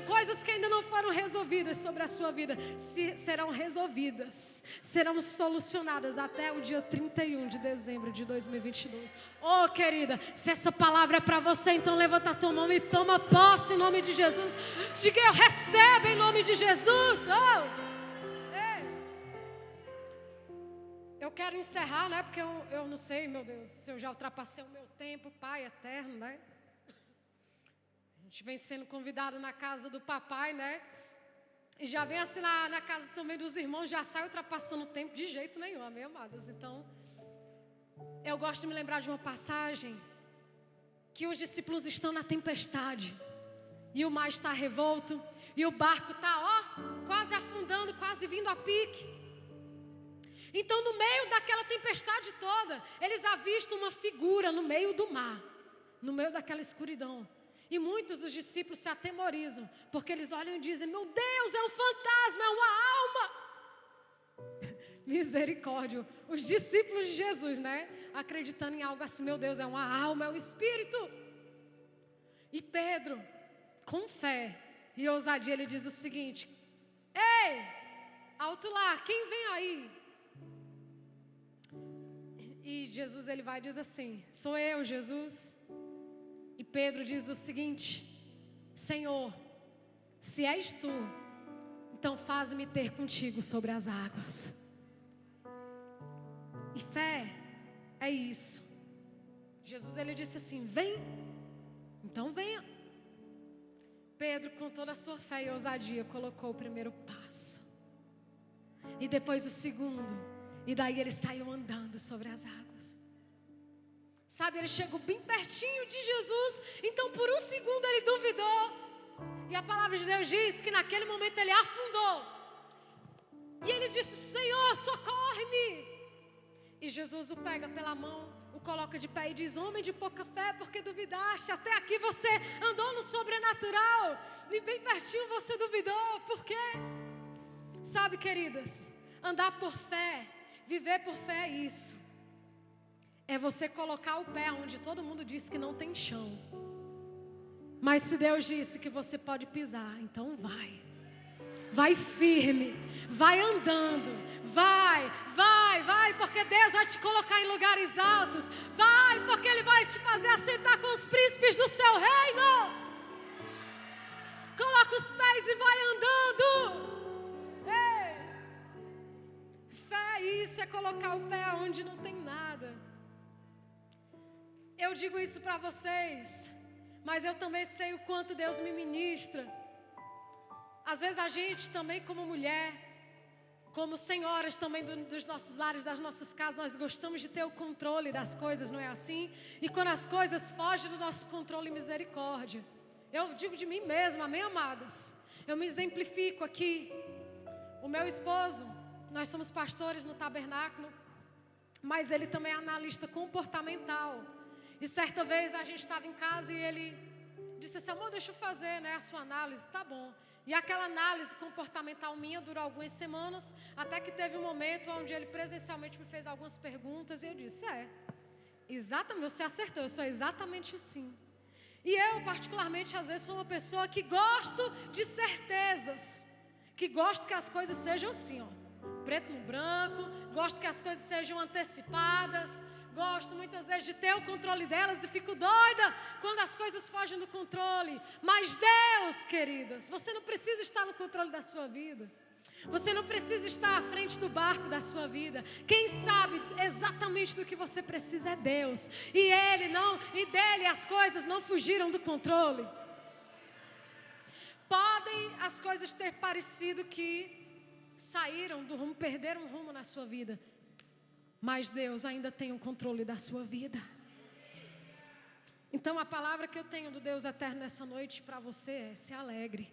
Coisas que ainda não foram resolvidas sobre a sua vida serão resolvidas, serão solucionadas até o dia 31 de dezembro de 2022. Oh, querida, se essa palavra é para você, então levanta a tua mão e toma posse em nome de Jesus. Diga: eu recebo em nome de Jesus. Oh, ei. Eu quero encerrar, né? Porque eu não sei, meu Deus, se eu já ultrapassei o meu tempo, Pai eterno, né? A gente vem sendo convidado na casa do papai, né? E já vem assim na casa também dos irmãos, já sai ultrapassando o tempo de jeito nenhum, amém, amados? Então, eu gosto de me lembrar de uma passagem que os discípulos estão na tempestade e o mar está revolto e o barco está, quase afundando, quase vindo a pique. Então, no meio daquela tempestade toda, eles avistam uma figura no meio do mar, no meio daquela escuridão. E muitos dos discípulos se atemorizam, porque eles olham e dizem: meu Deus, é um fantasma, é uma alma. Misericórdia. Os discípulos de Jesus, né? Acreditando em algo assim: meu Deus, é uma alma, é um espírito. E Pedro, com fé e ousadia, ele diz o seguinte: ei, alto lá, quem vem aí? E Jesus, ele vai e diz assim: sou eu, Jesus. E Pedro diz o seguinte: Senhor, se és tu, então faz-me ter contigo sobre as águas. E fé é isso. Jesus, ele disse assim: vem, então venha. Pedro, com toda a sua fé e ousadia, colocou o primeiro passo, e depois o segundo, e daí ele saiu andando sobre as águas. Sabe, ele chegou bem pertinho de Jesus. Então por um segundo ele duvidou. E a palavra de Deus diz que naquele momento ele afundou. E ele disse: Senhor, socorre-me. E Jesus o pega pela mão, o coloca de pé e diz: homem de pouca fé, porque duvidaste? Até aqui você andou no sobrenatural, e bem pertinho você duvidou. Por quê? Sabe, queridas, andar por fé, viver por fé é isso. É você colocar o pé onde todo mundo disse que não tem chão. Mas se Deus disse que você pode pisar, então vai. Vai firme, vai andando, vai, porque Deus vai te colocar em lugares altos. Vai, porque Ele vai te fazer assentar com os príncipes do seu reino. Coloca os pés e vai andando. Ei. Fé, isso é colocar o pé onde não tem nada. Eu digo isso para vocês, mas eu também sei o quanto Deus me ministra. Às vezes a gente também, como mulher, como senhoras também dos nossos lares, das nossas casas, nós gostamos de ter o controle das coisas, não é assim? E quando as coisas fogem do nosso controle, misericórdia. Eu digo de mim mesma, amém, amadas? Eu me exemplifico aqui. O meu esposo, nós somos pastores no tabernáculo, mas ele também é analista comportamental. E certa vez a gente estava em casa e ele disse assim: amor, deixa eu fazer, né, a sua análise. Tá bom. E aquela análise comportamental minha durou algumas semanas, até que teve um momento onde ele presencialmente me fez algumas perguntas. E eu disse: exatamente, você acertou, eu sou exatamente assim. E eu particularmente às vezes sou uma pessoa que gosto de certezas, que gosto que as coisas sejam assim, preto no branco, gosto que as coisas sejam antecipadas. Gosto muitas vezes de ter o controle delas e fico doida quando as coisas fogem do controle. Mas Deus, queridas, você não precisa estar no controle da sua vida. Você não precisa estar à frente do barco da sua vida. Quem sabe exatamente do que você precisa é Deus. E dele as coisas não fugiram do controle. Podem as coisas ter parecido que saíram do rumo, perderam o rumo na sua vida. Mas Deus ainda tem o controle da sua vida. Então a palavra que eu tenho do Deus eterno nessa noite para você é: se alegre.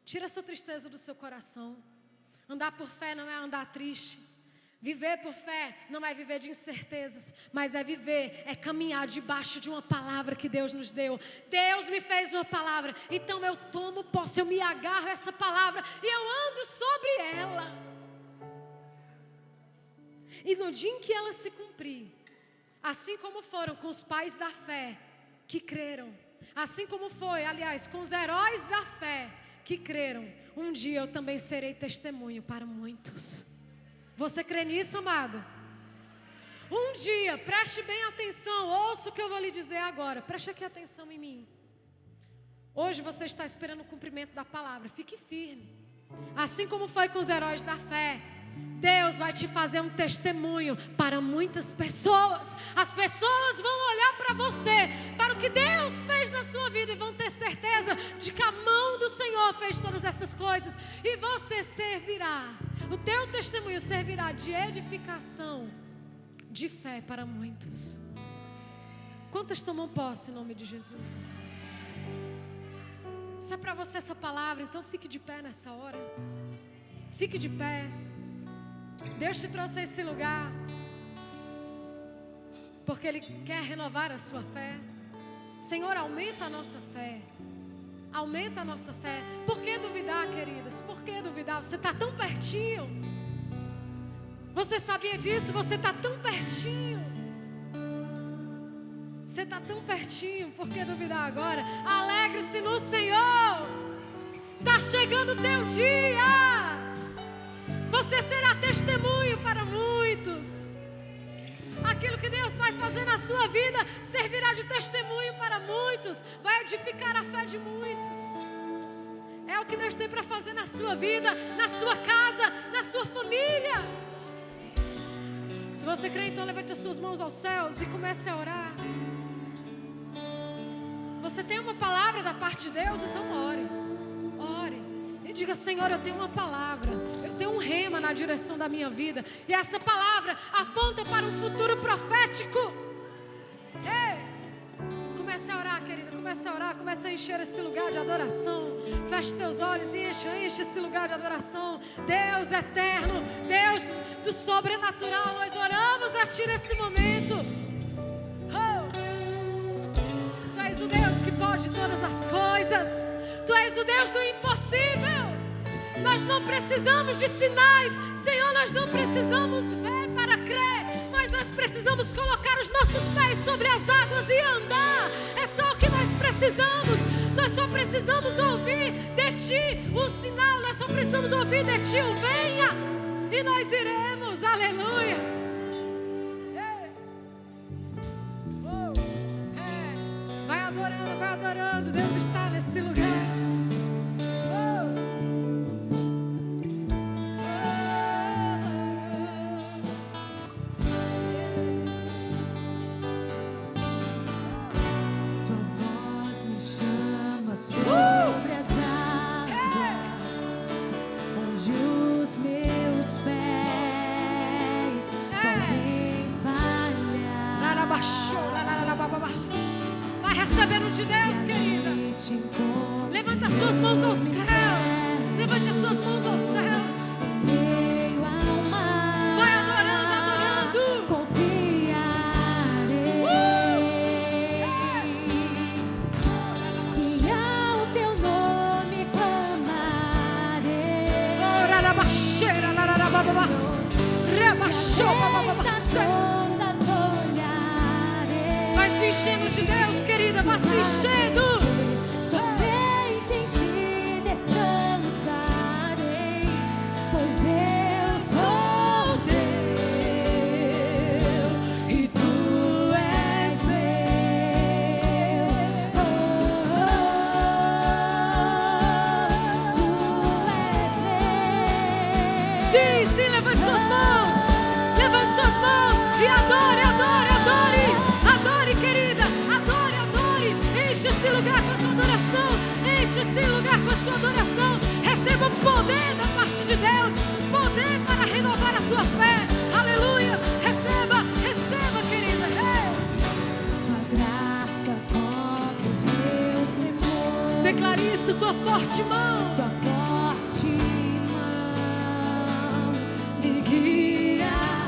Tira essa tristeza do seu coração. Andar por fé não é andar triste. Viver por fé não é viver de incertezas, mas é viver, é caminhar debaixo de uma palavra que Deus nos deu. Deus me fez uma palavra, então eu tomo posse, eu me agarro a essa palavra e eu ando sobre ela. E no dia em que ela se cumprir, assim como foram com os pais da fé que creram, assim como foi, aliás, com os heróis da fé que creram, um dia eu também serei testemunho para muitos. Você crê nisso, amado? Um dia, preste bem atenção, ouça o que eu vou lhe dizer agora. Preste aqui atenção em mim. Hoje você está esperando o cumprimento da palavra. Fique firme. Assim como foi com os heróis da fé, Deus vai te fazer um testemunho para muitas pessoas. As pessoas vão olhar para você, para o que Deus fez na sua vida, e vão ter certeza de que a mão do Senhor fez todas essas coisas. E você servirá, o teu testemunho servirá de edificação, de fé para muitos. Quantas tomam posse em nome de Jesus? Se é para você essa palavra, então fique de pé nessa hora. Fique de pé. Deus te trouxe a esse lugar porque Ele quer renovar a sua fé. Senhor, aumenta a nossa fé. Aumenta a nossa fé. Por que duvidar, queridas? Por que duvidar? Você está tão pertinho. Você sabia disso? Você está tão pertinho. Você está tão pertinho. Por que duvidar agora? Alegre-se no Senhor. Está chegando o teu dia. Você será testemunho para muitos. Aquilo que Deus vai fazer na sua vida servirá de testemunho para muitos. Vai edificar a fé de muitos. É o que Deus tem para fazer na sua vida, na sua casa, na sua família. Se você crê, então levante as suas mãos aos céus e comece a orar. Você tem uma palavra da parte de Deus, então ore. Ore. E diga: Senhor, eu tenho uma palavra, eu tenho um rema na direção da minha vida, e essa palavra aponta para um futuro profético. Ei, comece a orar, querida, comece a orar, comece a encher esse lugar de adoração. Feche teus olhos e enche esse lugar de adoração. Deus eterno, Deus do sobrenatural, nós oramos a Ti nesse momento. Tu és o Deus que pode todas as coisas. Tu és o Deus do impossível. Nós não precisamos de sinais, Senhor, nós não precisamos ver para crer, mas nós precisamos colocar os nossos pés sobre as águas e andar. É só o que nós precisamos. Nós só precisamos ouvir de Ti o sinal. Nós só precisamos ouvir de Ti o venha, e nós iremos. Aleluias. Vai adorando, vai adorando. Deus está nesse lugar. Sobre as águas, onde os meus pés podem falhar. Vai recebendo de Deus, querida. Levanta as suas mãos aos céus. Levante as suas mãos aos céus. Vai adorando, adorando. Confiarei. E ao teu nome clamarei. Ondas olharei. Vai se enchendo de Deus, querida. Vai se enchendo. Somente em Ti descansarei, pois eu sou teu e Tu és meu. Sim, sim, levante suas mãos. Levante suas mãos e adore, adore, adore. Adore, querida. Adore, adore. Enche esse lugar com a tua adoração. Enche esse lugar com a sua adoração. Receba o poder da parte de Deus. Poder para renovar a tua fé. Aleluias. Receba, receba, querida. Tua graça cobre os meus temores. Declare isso, tua forte mão. Tua forte mão me guia.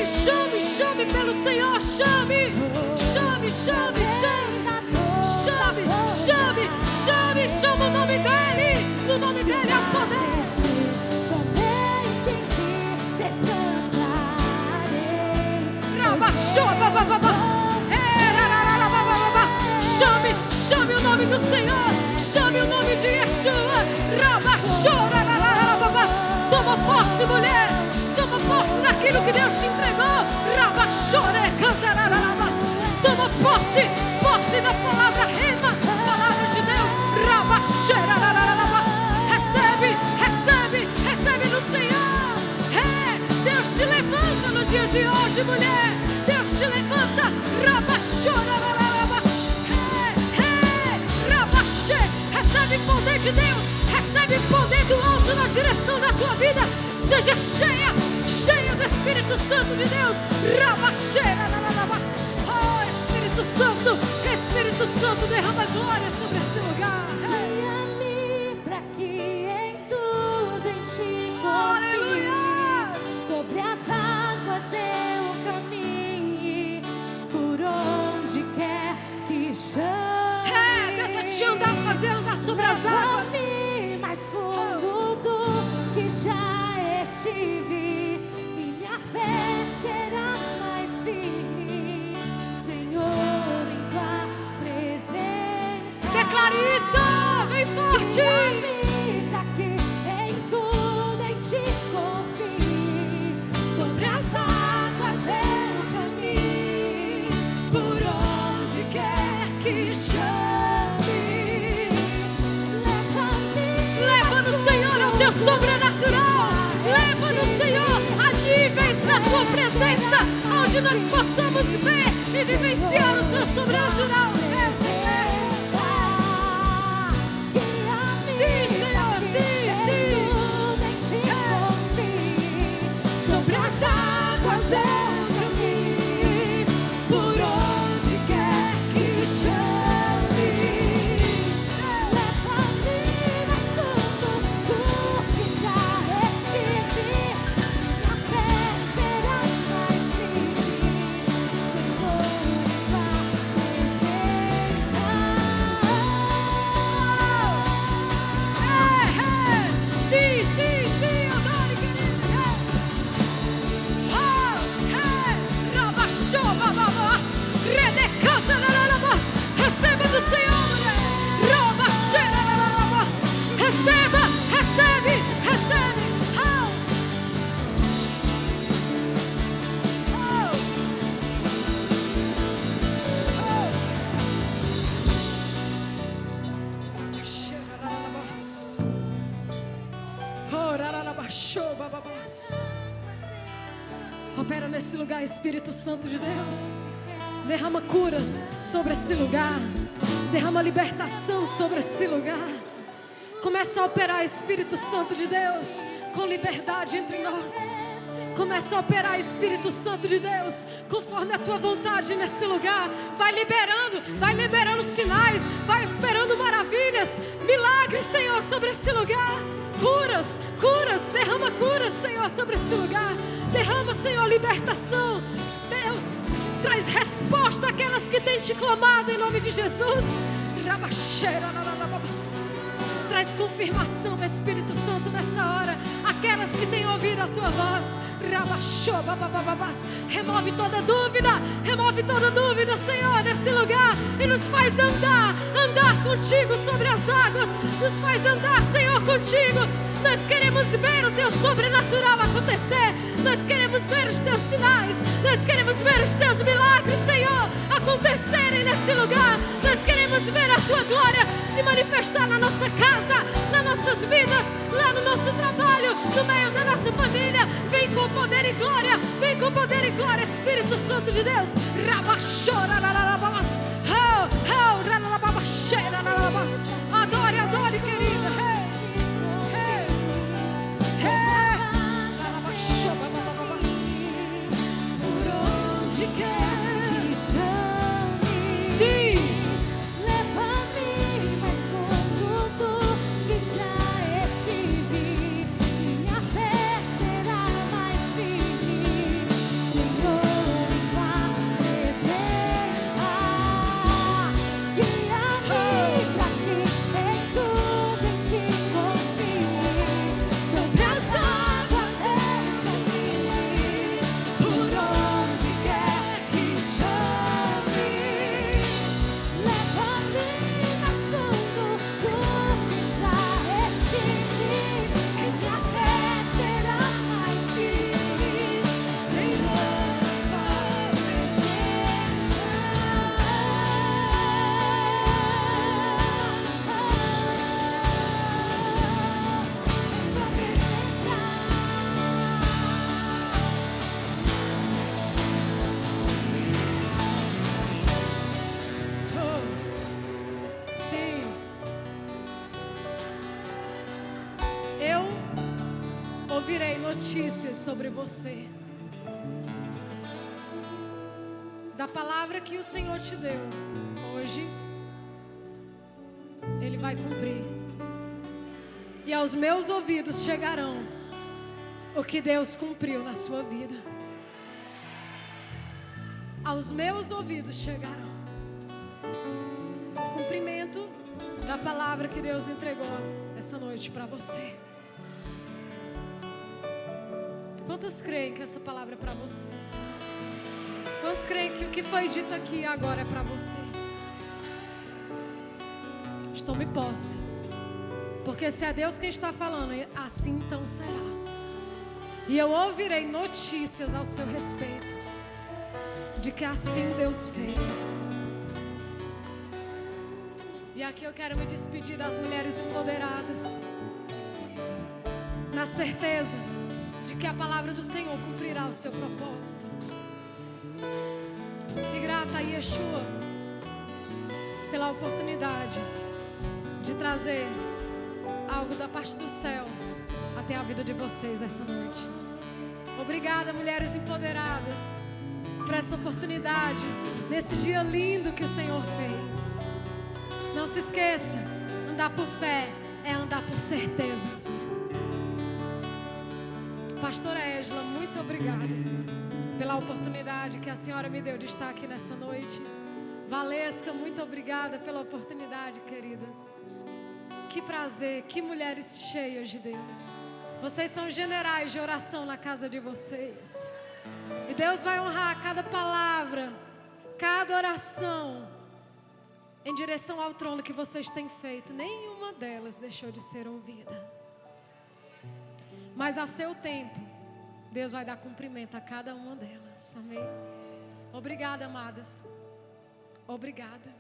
Chame, chame, chame pelo Senhor. Chame, chame, chame, chame. Chame, chame, chame, chama o nome dEle. No nome dEle há poder. Somente em ti descansarei. Chame, chame o nome do Senhor. Chame o nome de Yeshua. Toma posse, mulher. Toma posse daquilo que Deus te entregou. Toma posse, posse da palavra rema, palavra de Deus. Recebe, recebe, recebe no Senhor. Deus te levanta no dia de hoje, mulher. Deus te levanta. Recebe poder de Deus. Recebe poder do alto na direção da tua vida. Seja cheia, cheia do Espírito Santo de Deus. Espírito Santo, Espírito Santo, derrama glória sobre esse lugar. Guia-me para que em tudo em ti confie. Aleluia! Sobre as águas eu caminhe, por onde quer que chame. Deus vai te fazer andar sobre as águas. Mais fundo do que já estive, e minha fé será mais firme, Senhor, em tua presença. Declare isso, vem forte. Guia-me que em tudo em ti confie, sobre as águas eu caminho, por onde quer que chame. Leva no Senhor ao teu sobrenatural. Leva no Senhor a níveis na tua presença, onde nós possamos ver e vivenciar o teu sobrenatural. Sim, Senhor, sim, sim. Sobre as águas eu caminho, por onde quer que chame. Leva-me mais fundo do que já estive, minha fé será mais firme, Senhor, em tua presença. Sim, sim, sim, adore, querida. Receba do Senhor, mulher. Receba, recebe, recebe. Opera nesse lugar, Espírito Santo de Deus. Derrama curas sobre esse lugar. Derrama libertação sobre esse lugar. Começa a operar, Espírito Santo de Deus, com liberdade entre nós. Começa a operar, Espírito Santo de Deus, conforme a tua vontade nesse lugar. Vai liberando sinais, vai operando maravilhas, milagres, Senhor, sobre esse lugar. Curas, curas, derrama curas, Senhor, sobre esse lugar. Derrama, Senhor, libertação. Deus, traz resposta àquelas que têm te clamado em nome de Jesus. Traz confirmação, Espírito Santo, nessa hora. Aquelas que têm ouvido a tua voz. Remove toda dúvida, Senhor, nesse lugar. E nos faz andar contigo sobre as águas. Nos faz andar, Senhor, contigo. Nós queremos ver o teu sobrenatural acontecer. Nós queremos ver os teus sinais. Nós queremos ver os teus milagres, Senhor, acontecerem nesse lugar. Nós queremos ver a tua glória se manifestar na nossa casa, nas nossas vidas, lá no nosso trabalho, no meio da nossa família. Vem com poder e glória. Vem com poder e glória, Espírito Santo de Deus. Adore, adore, querida. Sim. Leva-me mais fundo do que já estive, minha fé será mais firme, Senhor. eu ouvirei notícias sobre você. Da palavra que o Senhor te deu hoje, Ele vai cumprir. E aos meus ouvidos chegarão o que Deus cumpriu na sua vida. Aos meus ouvidos chegarão o cumprimento da palavra que Deus entregou essa noite para você. Quantos creem que essa palavra é para você? Quantos creem que o que foi dito aqui agora é para você? Tome posse, porque se é Deus quem está falando, assim então será. E eu ouvirei notícias ao seu respeito, de que assim Deus fez. E aqui eu quero me despedir das mulheres empoderadas, na certeza de que a palavra do Senhor cumprirá o seu propósito. E grata a Yeshua pela oportunidade de trazer algo da parte do céu até a vida de vocês essa noite. Obrigada, mulheres empoderadas, por essa oportunidade, nesse dia lindo que o Senhor fez. Não se esqueça, andar por fé é andar por certezas. Pastora Égila, muito obrigada pela oportunidade que a senhora me deu de estar aqui nessa noite. Valesca, muito obrigada pela oportunidade, querida. Que prazer, que mulheres cheias de Deus. Vocês são generais de oração na casa de vocês. E Deus vai honrar cada palavra, cada oração em direção ao trono que vocês têm feito. Nenhuma delas deixou de ser ouvida. Mas a seu tempo, Deus vai dar cumprimento a cada uma delas. Amém? Obrigada, amadas. Obrigada.